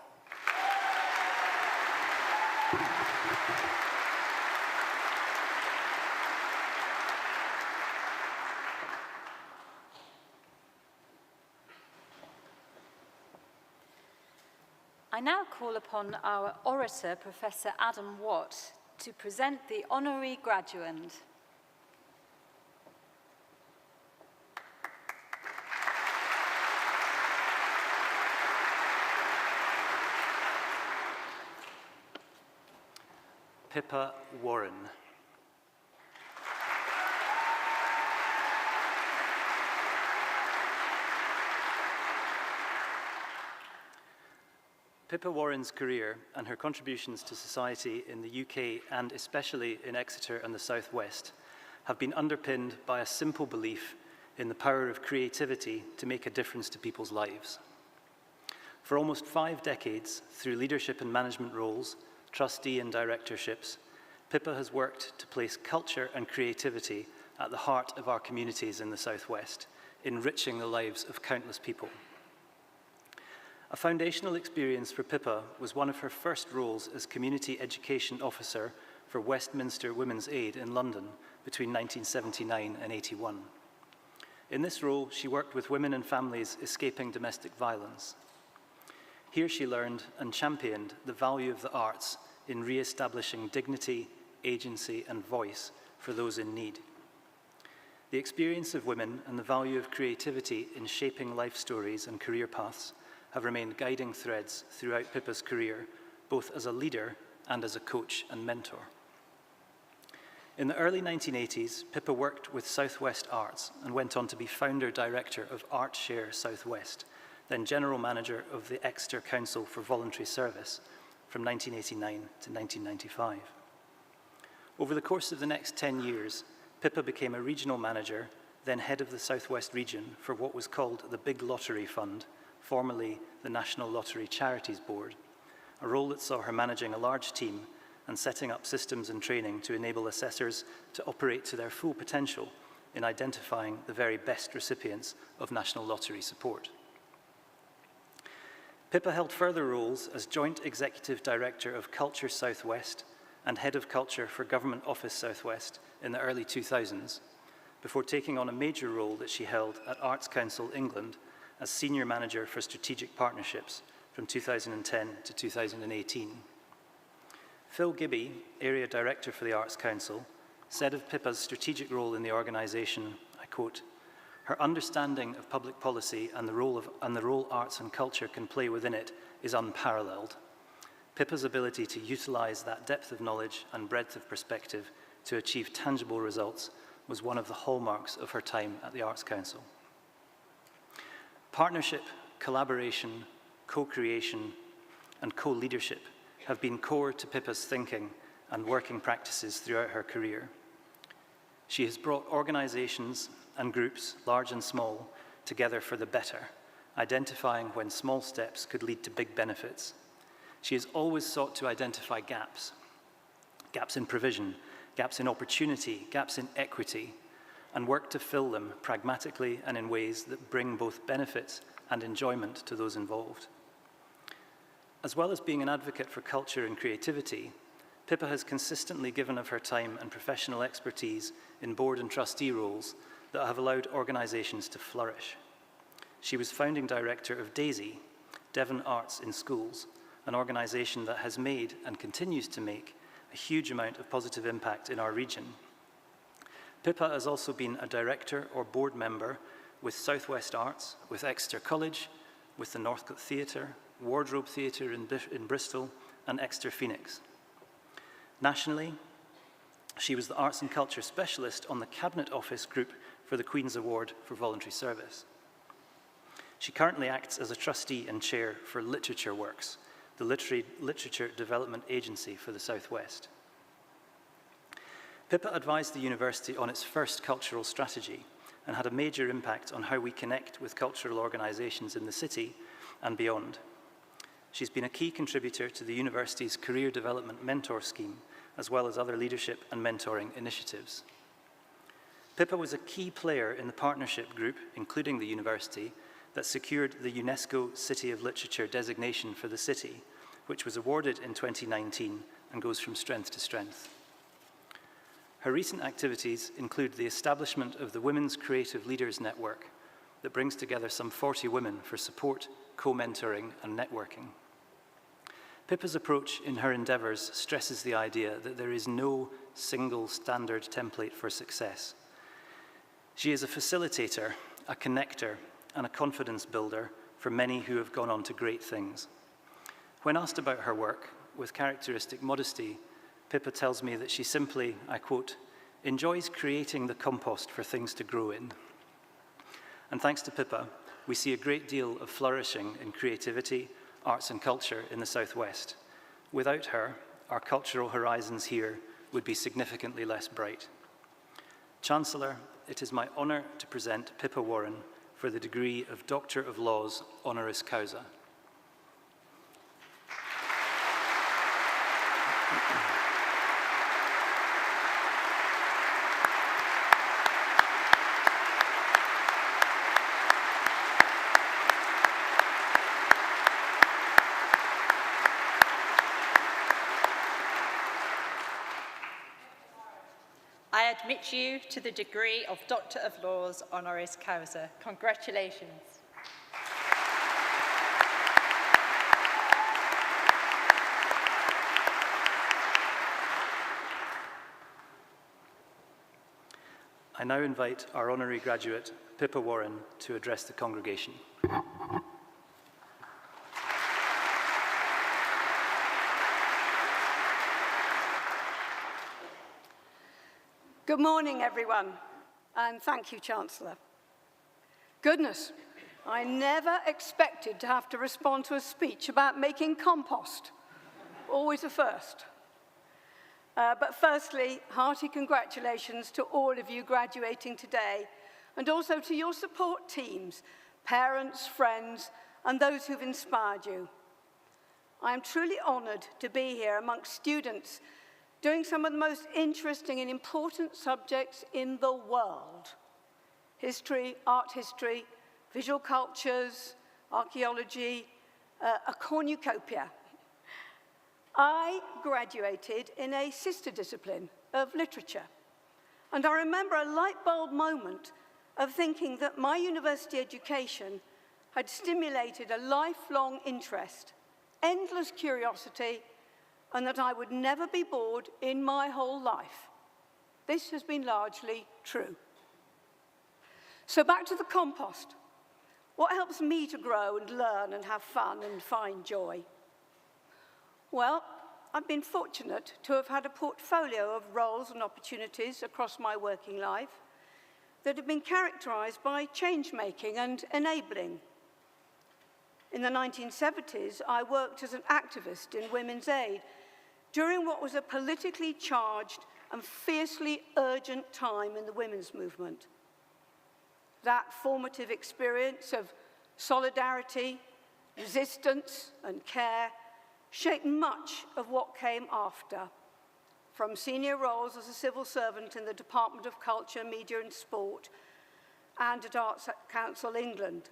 I now call upon our orator, Professor Adam Watt, to present the honorary graduand. Pippa Warren. Pippa Warren's career and her contributions to society in the UK and especially in Exeter and the South West have been underpinned by a simple belief in the power of creativity to make a difference to people's lives. For almost 5 decades, through leadership and management roles, trustee and directorships, Pippa has worked to place culture and creativity at the heart of our communities in the South West, enriching the lives of countless people. A foundational experience for Pippa was one of her first roles as Community Education Officer for Westminster Women's Aid in London between 1979 and 81. In this role, she worked with women and families escaping domestic violence. Here she learned and championed the value of the arts in re-establishing dignity, agency, and voice for those in need. The experience of women and the value of creativity in shaping life stories and career paths have remained guiding threads throughout Pippa's career, both as a leader and as a coach and mentor. In the early 1980s, Pippa worked with Southwest Arts and went on to be founder-director of ArtShare Southwest, then general manager of the Exeter Council for Voluntary Service from 1989 to 1995. Over the course of the next 10 years, Pippa became a regional manager, then head of the Southwest region for what was called the Big Lottery Fund, formerly the National Lottery Charities Board, a role that saw her managing a large team and setting up systems and training to enable assessors to operate to their full potential in identifying the very best recipients of National Lottery support. Pippa held further roles as Joint Executive Director of Culture Southwest and Head of Culture for Government Office Southwest in the early 2000s, before taking on a major role that she held at Arts Council England as Senior Manager for Strategic Partnerships from 2010 to 2018. Phil Gibby, Area Director for the Arts Council, said of Pippa's strategic role in the organisation, I quote, Her understanding of public policy and the role arts and culture can play within it is unparalleled. Pippa's ability to utilise that depth of knowledge and breadth of perspective to achieve tangible results was one of the hallmarks of her time at the Arts Council. Partnership, collaboration, co-creation, and co-leadership have been core to Pippa's thinking and working practices throughout her career. She has brought organisations and groups, large and small, together for the better, identifying when small steps could lead to big benefits. She has always sought to identify gaps in provision, gaps in opportunity, gaps in equity, and work to fill them pragmatically and in ways that bring both benefits and enjoyment to those involved. As well as being an advocate for culture and creativity, Pippa has consistently given of her time and professional expertise in board and trustee roles that have allowed organisations to flourish. She was founding director of DAISY, Devon Arts in Schools, an organisation that has made and continues to make a huge amount of positive impact in our region. Pippa has also been a director or board member with South West Arts, with Exeter College, with the Northcote Theatre, Wardrobe Theatre in Bristol, and Exeter Phoenix. Nationally, she was the Arts and Culture Specialist on the Cabinet Office Group for the Queen's Award for Voluntary Service. She currently acts as a trustee and chair for Literature Works, the literature development agency for the South West. Pippa advised the university on its first cultural strategy and had a major impact on how we connect with cultural organisations in the city and beyond. She's been a key contributor to the university's career development mentor scheme, as well as other leadership and mentoring initiatives. Pippa was a key player in the partnership group, including the university, that secured the UNESCO City of Literature designation for the city, which was awarded in 2019 and goes from strength to strength. Her recent activities include the establishment of the Women's Creative Leaders Network that brings together some 40 women for support, co-mentoring, and networking. Pippa's approach in her endeavours stresses the idea that there is no single standard template for success. She is a facilitator, a connector, and a confidence builder for many who have gone on to great things. When asked about her work, with characteristic modesty, Pippa tells me that she simply, I quote, enjoys creating the compost for things to grow in. And thanks to Pippa, we see a great deal of flourishing in creativity, arts and culture in the South West. Without her, our cultural horizons here would be significantly less bright. Chancellor, it is my honour to present Pippa Warren for the degree of Doctor of Laws honoris causa. I admit you to the degree of Doctor of Laws honoris causa. Congratulations. I now invite our honorary graduate, Pippa Warren, to address the congregation. Good morning, everyone, and thank you, Chancellor. Goodness, I never expected to have to respond to a speech about making compost. Always a first. But firstly, hearty congratulations to all of you graduating today, and also to your support teams, parents, friends, and those who've inspired you. I am truly honoured to be here amongst students doing some of the most interesting and important subjects in the world. History, art history, visual cultures, archaeology, a cornucopia. I graduated in a sister discipline of literature, and I remember a light bulb moment of thinking that my university education had stimulated a lifelong interest, endless curiosity, and that I would never be bored in my whole life. This has been largely true. So back to the compost. What helps me to grow and learn and have fun and find joy? Well, I've been fortunate to have had a portfolio of roles and opportunities across my working life that have been characterized by change-making and enabling. In the 1970s, I worked as an activist in women's aid during what was a politically charged and fiercely urgent time in the women's movement. That formative experience of solidarity, resistance, and care shaped much of what came after, from senior roles as a civil servant in the Department of Culture, Media and Sport, and at Arts Council England,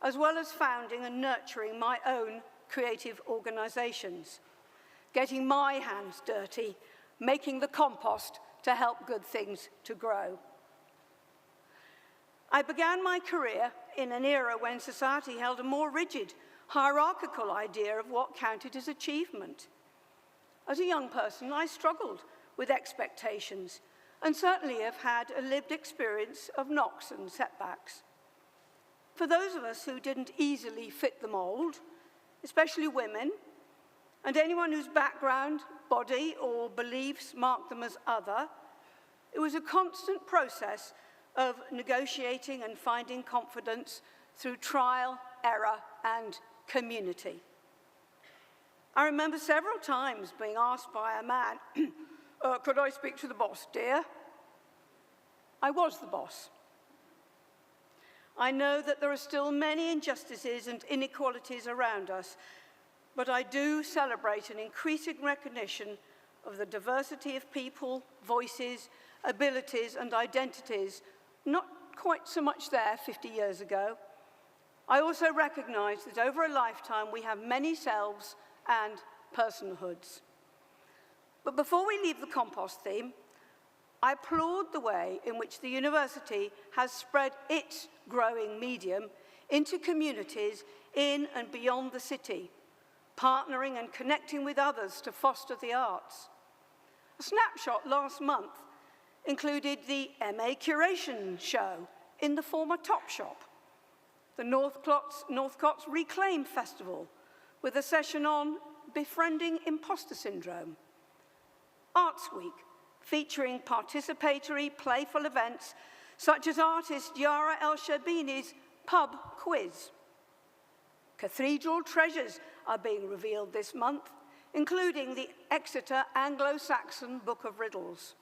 as well as founding and nurturing my own creative organisations, getting my hands dirty, making the compost to help good things to grow. I began my career in an era when society held a more rigid, hierarchical idea of what counted as achievement. As a young person, I struggled with expectations and certainly have had a lived experience of knocks and setbacks. For those of us who didn't easily fit the mold, especially women, and anyone whose background, body, or beliefs marked them as other, it was a constant process of negotiating and finding confidence through trial, error, and community. I remember several times being asked by a man, could I speak to the boss, dear? I was the boss. I know that there are still many injustices and inequalities around us, but I do celebrate an increasing recognition of the diversity of people, voices, abilities, and identities, not quite so much there 50 years ago. I also recognize that over a lifetime we have many selves and personhoods. But before we leave the compost theme, I applaud the way in which the university has spread its growing medium into communities in and beyond the city, partnering and connecting with others to foster the arts. A snapshot last month included the MA Curation Show in the former Topshop, the Northcots Reclaim Festival with a session on befriending imposter syndrome, Arts Week, featuring participatory, playful events such as artist Yara El-Sherbini's pub quiz. Cathedral treasures are being revealed this month, including the Exeter Anglo-Saxon Book of Riddles.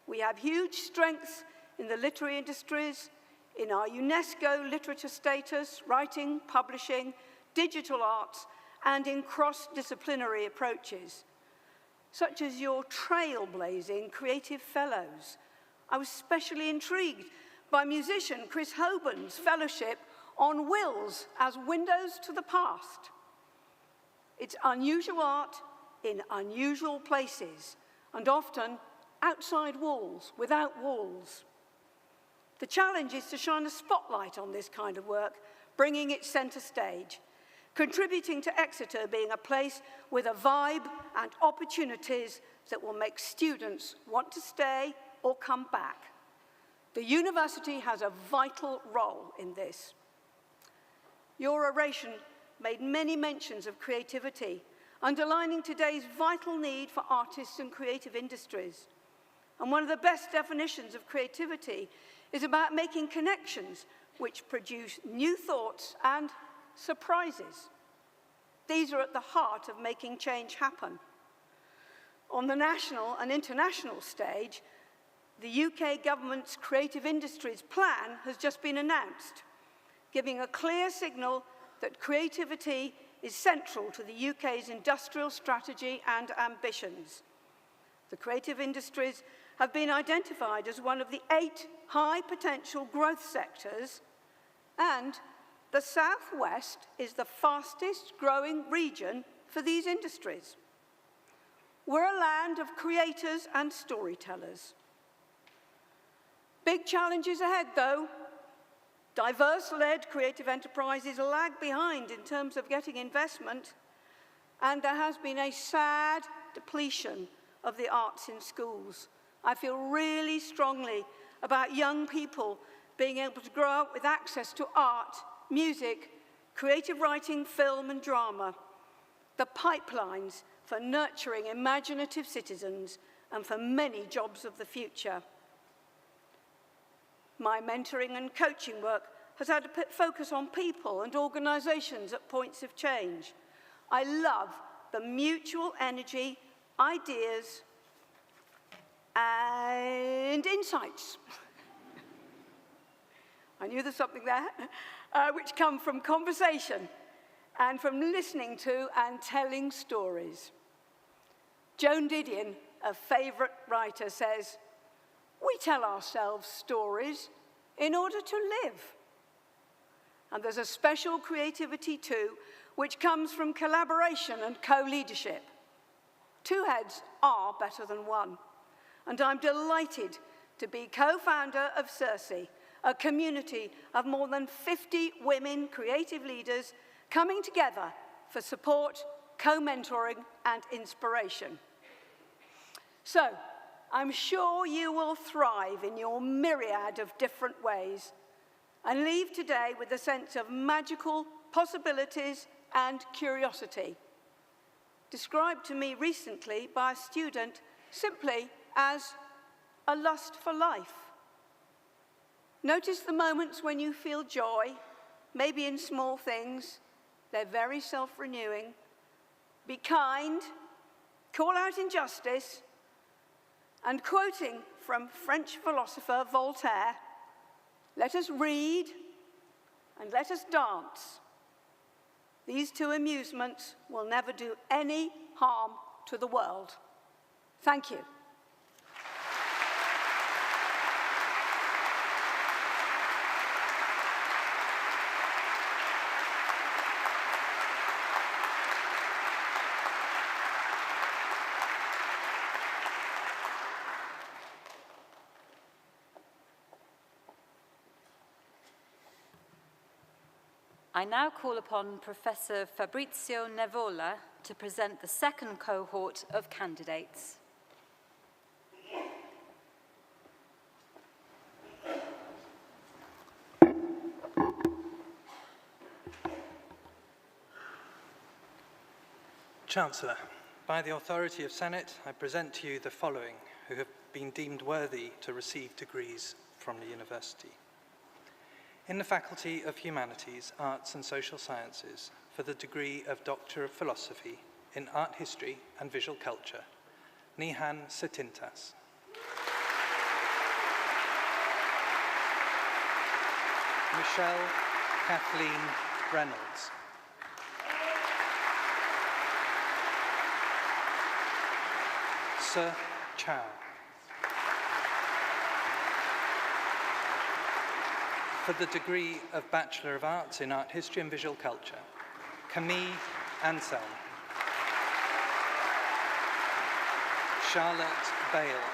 We have huge strengths in the literary industries, in our UNESCO literature status, writing, publishing, digital arts, and in cross-disciplinary approaches, such as your trailblazing Creative Fellows. I was especially intrigued by musician Chris Hoban's fellowship on wills as windows to the past. It's unusual art in unusual places, and often outside walls, without walls. The challenge is to shine a spotlight on this kind of work, bringing it center stage, contributing to Exeter being a place with a vibe and opportunities that will make students want to stay or come back. The university has a vital role in this. Your oration made many mentions of creativity, underlining today's vital need for artists and creative industries. And one of the best definitions of creativity is about making connections which produce new thoughts and surprises. These are at the heart of making change happen. On the national and international stage, the UK government's Creative Industries Plan has just been announced, giving a clear signal that creativity is central to the UK's industrial strategy and ambitions. The creative industries have been identified as one of the 8 high-potential growth sectors, and the Southwest is the fastest-growing region for these industries. We're a land of creators and storytellers. Big challenges ahead, though. Diverse-led creative enterprises lag behind in terms of getting investment, and there has been a sad depletion of the arts in schools. I feel really strongly about young people being able to grow up with access to art, music, creative writing, film and drama, the pipelines for nurturing imaginative citizens and for many jobs of the future. My mentoring and coaching work has had a focus on people and organisations at points of change. I love the mutual energy, ideas, and insights. I knew there's something there, which come from conversation and from listening to and telling stories. Joan Didion, a favourite writer, says, "We tell ourselves stories in order to live." And there's a special creativity too, which comes from collaboration and co-leadership. Two heads are better than one. And I'm delighted to be co-founder of Circe, a community of more than 50 women creative leaders coming together for support, co-mentoring, and inspiration. So, I'm sure you will thrive in your myriad of different ways and leave today with a sense of magical possibilities and curiosity, described to me recently by a student simply as a lust for life. Notice the moments when you feel joy, maybe in small things. They're very self-renewing. Be kind, call out injustice, and quoting from French philosopher Voltaire, let us read and let us dance. These two amusements will never do any harm to the world. Thank you. I now call upon Professor Fabrizio Nevola to present the second cohort of candidates. Chancellor, by the authority of Senate, I present to you the following who have been deemed worthy to receive degrees from the university. In the Faculty of Humanities, Arts and Social Sciences, for the degree of Doctor of Philosophy in Art History and Visual Culture, Nihan Setintas. Michelle Kathleen Reynolds. Sir Chow. For the degree of Bachelor of Arts in Art History and Visual Culture, Camille Anselm. Charlotte Bale.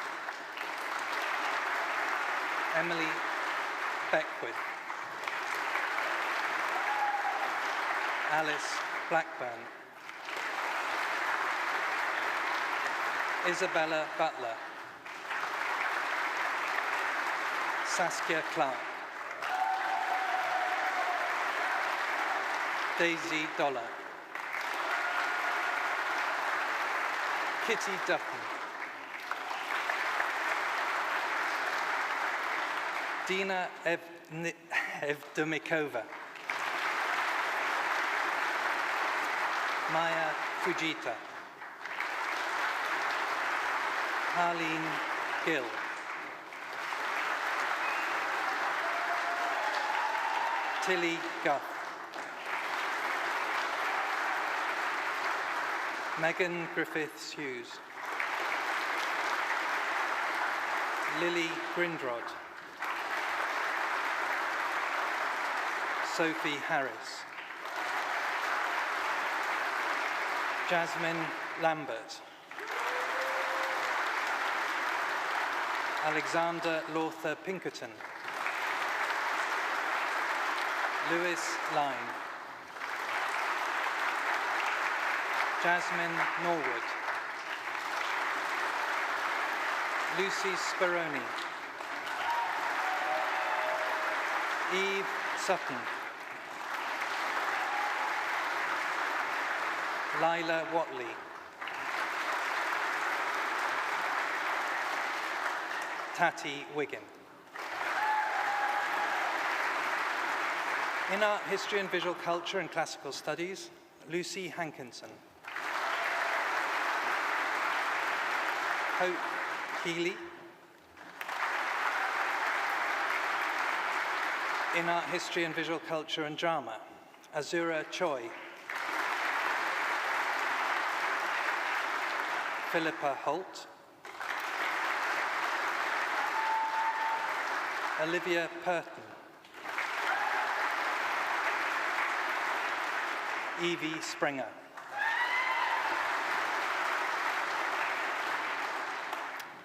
Emily Beckwith. Alice Blackburn. Isabella Butler. Saskia Clark. Daisy Dollar. Kitty Dutton. Dina Evdemikova. Maya Fujita. Harleen Gill. Tilly Guth. Megan Griffiths-Hughes. Lily Grindrod. Sophie Harris. Jasmine Lambert. Alexander Lawther Pinkerton. Lewis Lyne. Jasmine Norwood. Lucy Speroni. Eve Sutton. Lila Watley. Tati Wiggin. In Art History and Visual Culture and Classical Studies, Lucy Hankinson. Hope Healy. In Art History and Visual Culture and Drama, Azura Choi. Philippa Holt. Olivia Purton. Evie Springer.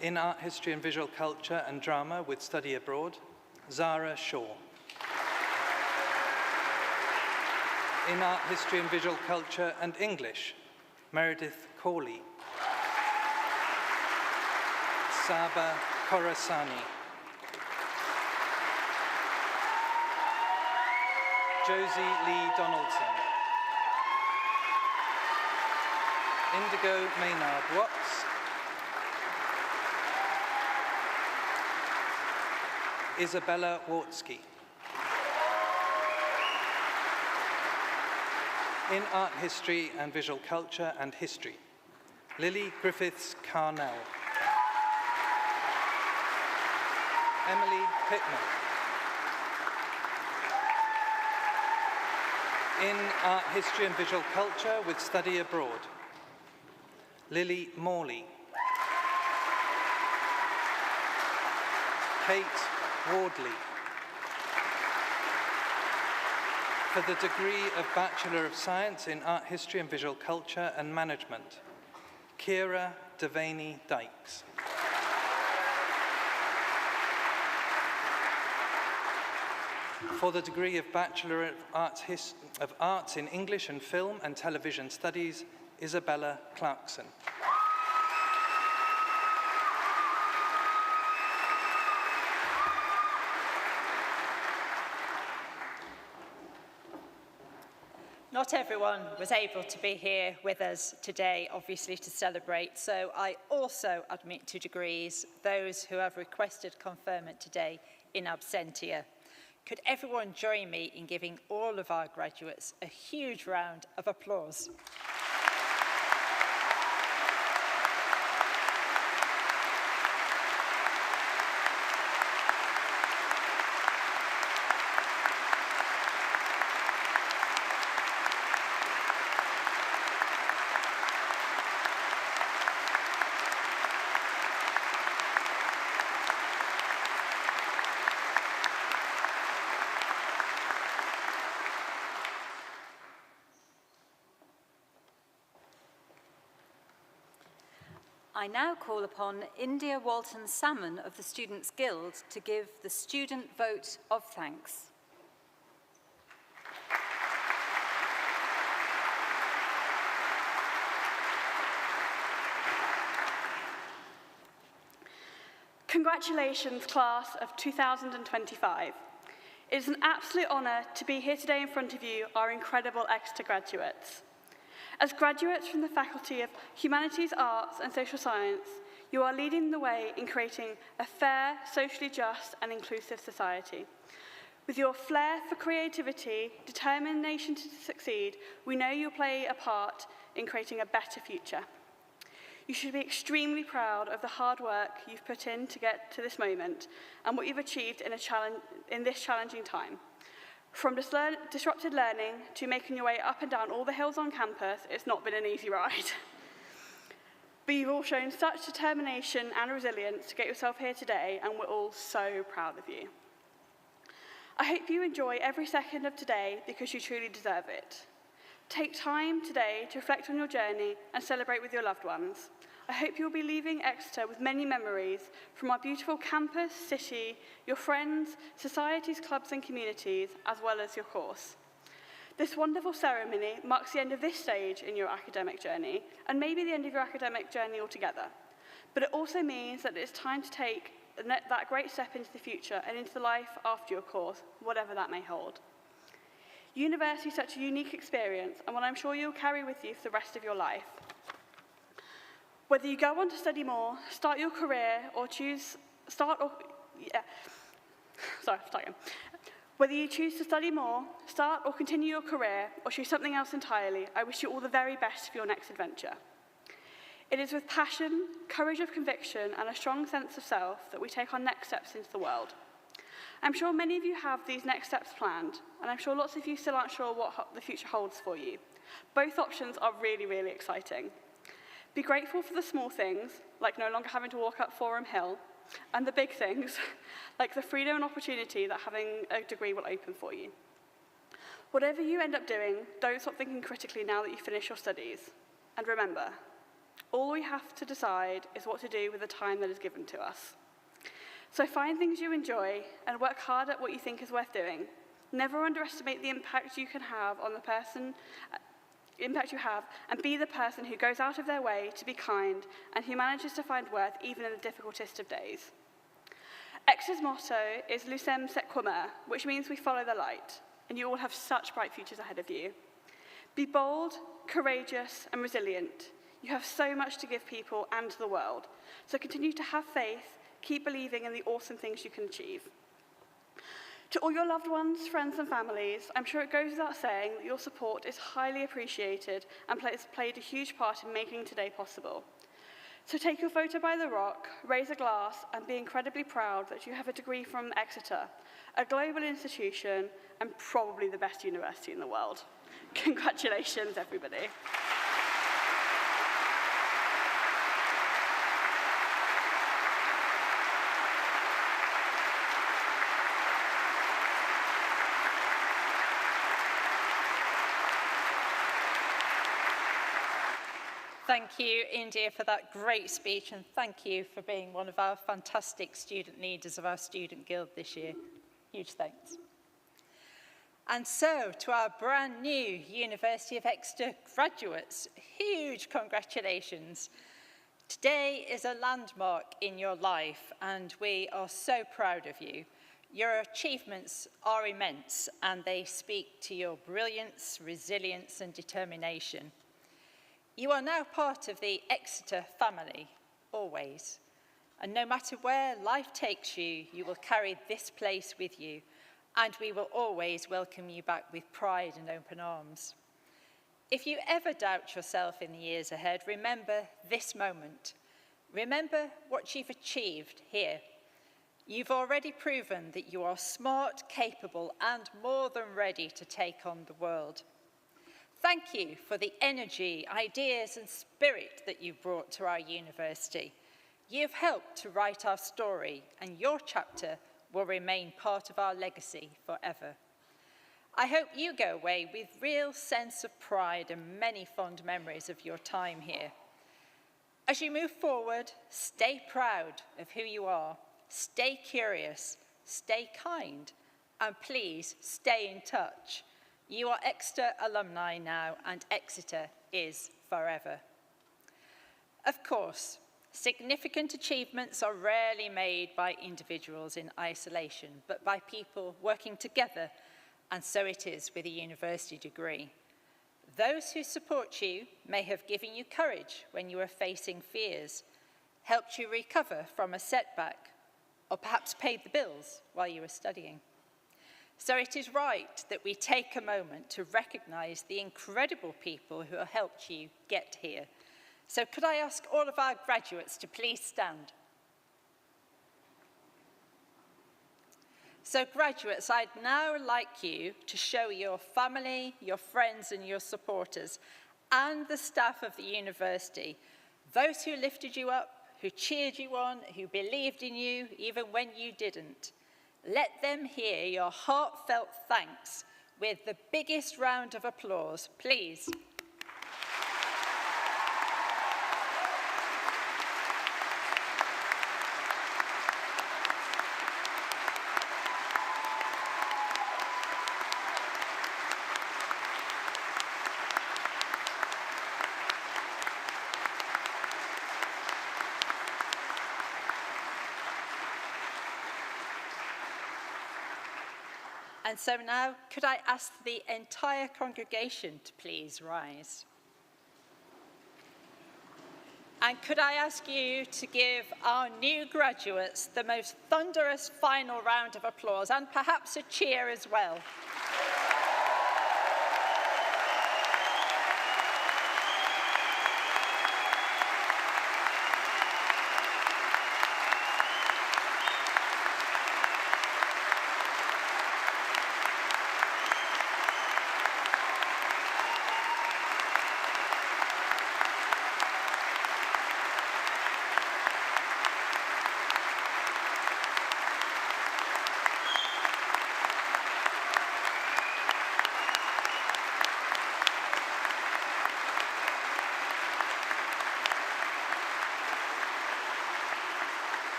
In Art History and Visual Culture and Drama with Study Abroad, Zara Shaw. In Art History and Visual Culture and English, Meredith Corley. Saba Khorasani. Josie Lee Donaldson. Indigo Maynard Watts. Isabella Wartsky. In Art History and Visual Culture and History, Lily Griffiths Carnell. Emily Pittman. In Art History and Visual Culture with Study Abroad, Lily Morley. Kate Wardley. For the degree of Bachelor of Science in Art History and Visual Culture and Management, Kira Devaney Dykes. For the degree of Bachelor of Arts in English and Film and Television Studies, Isabella Clarkson. Not everyone was able to be here with us today, obviously, to celebrate, so I also admit to degrees those who have requested conferment today in absentia. Could everyone join me in giving all of our graduates a huge round of applause? I now call upon India Walton Salmon of the Students' Guild to give the student vote of thanks. Congratulations, class of 2025. It is an absolute honour to be here today in front of you, our incredible Exeter graduates. As graduates from the Faculty of Humanities, Arts and Social Science, you are leading the way in creating a fair, socially just and inclusive society. With your flair for creativity, determination to succeed, we know you'll play a part in creating a better future. You should be extremely proud of the hard work you've put in to get to this moment and what you've achieved in this challenging time. From disrupted learning to making your way up and down all the hills on campus, it's not been an easy ride. But you've all shown such determination and resilience to get yourself here today, and we're all so proud of you. I hope you enjoy every second of today because you truly deserve it. Take time today to reflect on your journey and celebrate with your loved ones. I hope you'll be leaving Exeter with many memories from our beautiful campus, city, your friends, societies, clubs and communities, as well as your course. This wonderful ceremony marks the end of this stage in your academic journey, and maybe the end of your academic journey altogether. But it also means that it's time to take that great step into the future and into the life after your course, whatever that may hold. University is such a unique experience and one I'm sure you'll carry with you for the rest of your life. Whether you go on to study more, start your career, or Whether you choose to study more, start or continue your career, or choose something else entirely, I wish you all the very best for your next adventure. It is with passion, courage of conviction, and a strong sense of self that we take our next steps into the world. I'm sure many of you have these next steps planned, and I'm sure lots of you still aren't sure what the future holds for you. Both options are really, really exciting. Be grateful for the small things, like no longer having to walk up Forum Hill, and the big things, like the freedom and opportunity that having a degree will open for you. Whatever you end up doing, don't stop thinking critically now that you finish your studies. And remember, all we have to decide is what to do with the time that is given to us. So find things you enjoy and work hard at what you think is worth doing. Never underestimate the impact you can have on the person and be the person who goes out of their way to be kind and who manages to find worth even in the difficultest of days. Exeter's motto is Lucem Sed Quamer, which means we follow the light, and you all have such bright futures ahead of you. Be bold, courageous, and resilient. You have so much to give people and to the world, so continue to have faith, keep believing in the awesome things you can achieve. To all your loved ones, friends, and families, I'm sure it goes without saying that your support is highly appreciated and has played a huge part in making today possible. So take your photo by the rock, raise a glass, and be incredibly proud that you have a degree from Exeter, a global institution, and probably the best university in the world. Congratulations, everybody. Thank you, India, for that great speech, and thank you for being one of our fantastic student leaders of our Student Guild this year. Huge thanks. And so, to our brand new University of Exeter graduates, huge congratulations. Today is a landmark in your life, and we are so proud of you. Your achievements are immense, and they speak to your brilliance, resilience, and determination. You are now part of the Exeter family, always. And no matter where life takes you, you will carry this place with you, and we will always welcome you back with pride and open arms. If you ever doubt yourself in the years ahead, remember this moment. Remember what you've achieved here. You've already proven that you are smart, capable, and more than ready to take on the world. Thank you for the energy, ideas, and spirit that you've brought to our university. You've helped to write our story, and your chapter will remain part of our legacy forever. I hope you go away with real sense of pride and many fond memories of your time here. As you move forward, stay proud of who you are, stay curious, stay kind, and please stay in touch. You are Exeter alumni now, and Exeter is forever. Of course, significant achievements are rarely made by individuals in isolation, but by people working together, and so it is with a university degree. Those who support you may have given you courage when you were facing fears, helped you recover from a setback, or perhaps paid the bills while you were studying. So it is right that we take a moment to recognise the incredible people who have helped you get here. So could I ask all of our graduates to please stand? So graduates, I'd now like you to show your family, your friends and your supporters and the staff of the university, those who lifted you up, who cheered you on, who believed in you even when you didn't. Let them hear your heartfelt thanks with the biggest round of applause, please. And so now, could I ask the entire congregation to please rise? And could I ask you to give our new graduates the most thunderous final round of applause, and perhaps a cheer as well?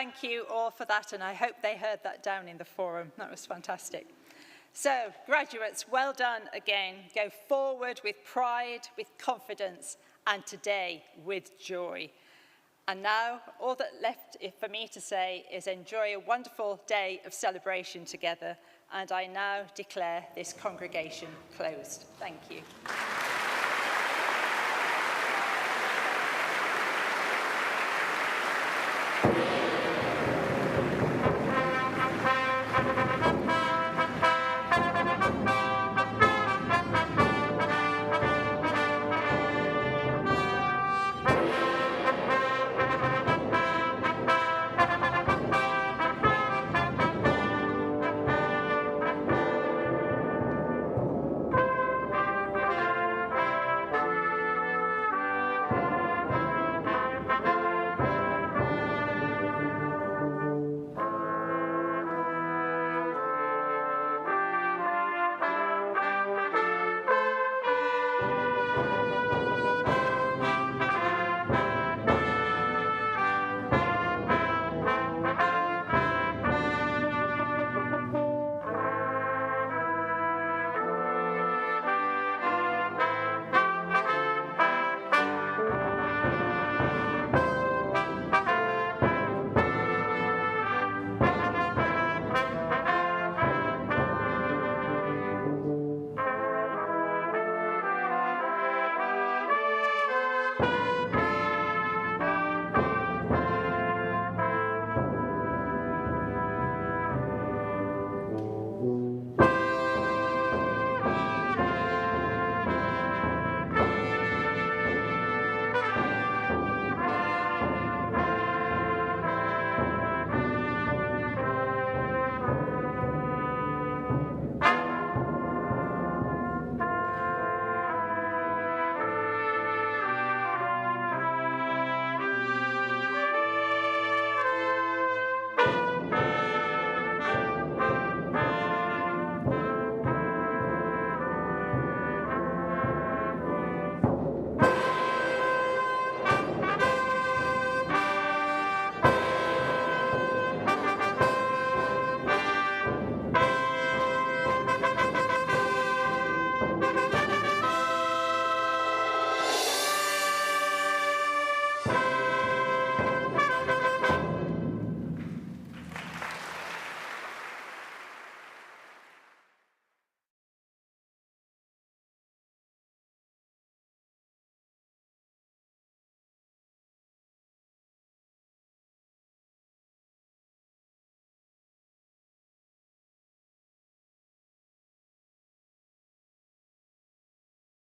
Thank you all for that, and I hope they heard that down in the forum. That was fantastic. So, graduates, well done again. Go forward with pride, with confidence, and today with joy. And now, all that left for me to say is enjoy a wonderful day of celebration together, and I now declare this congregation closed. Thank you.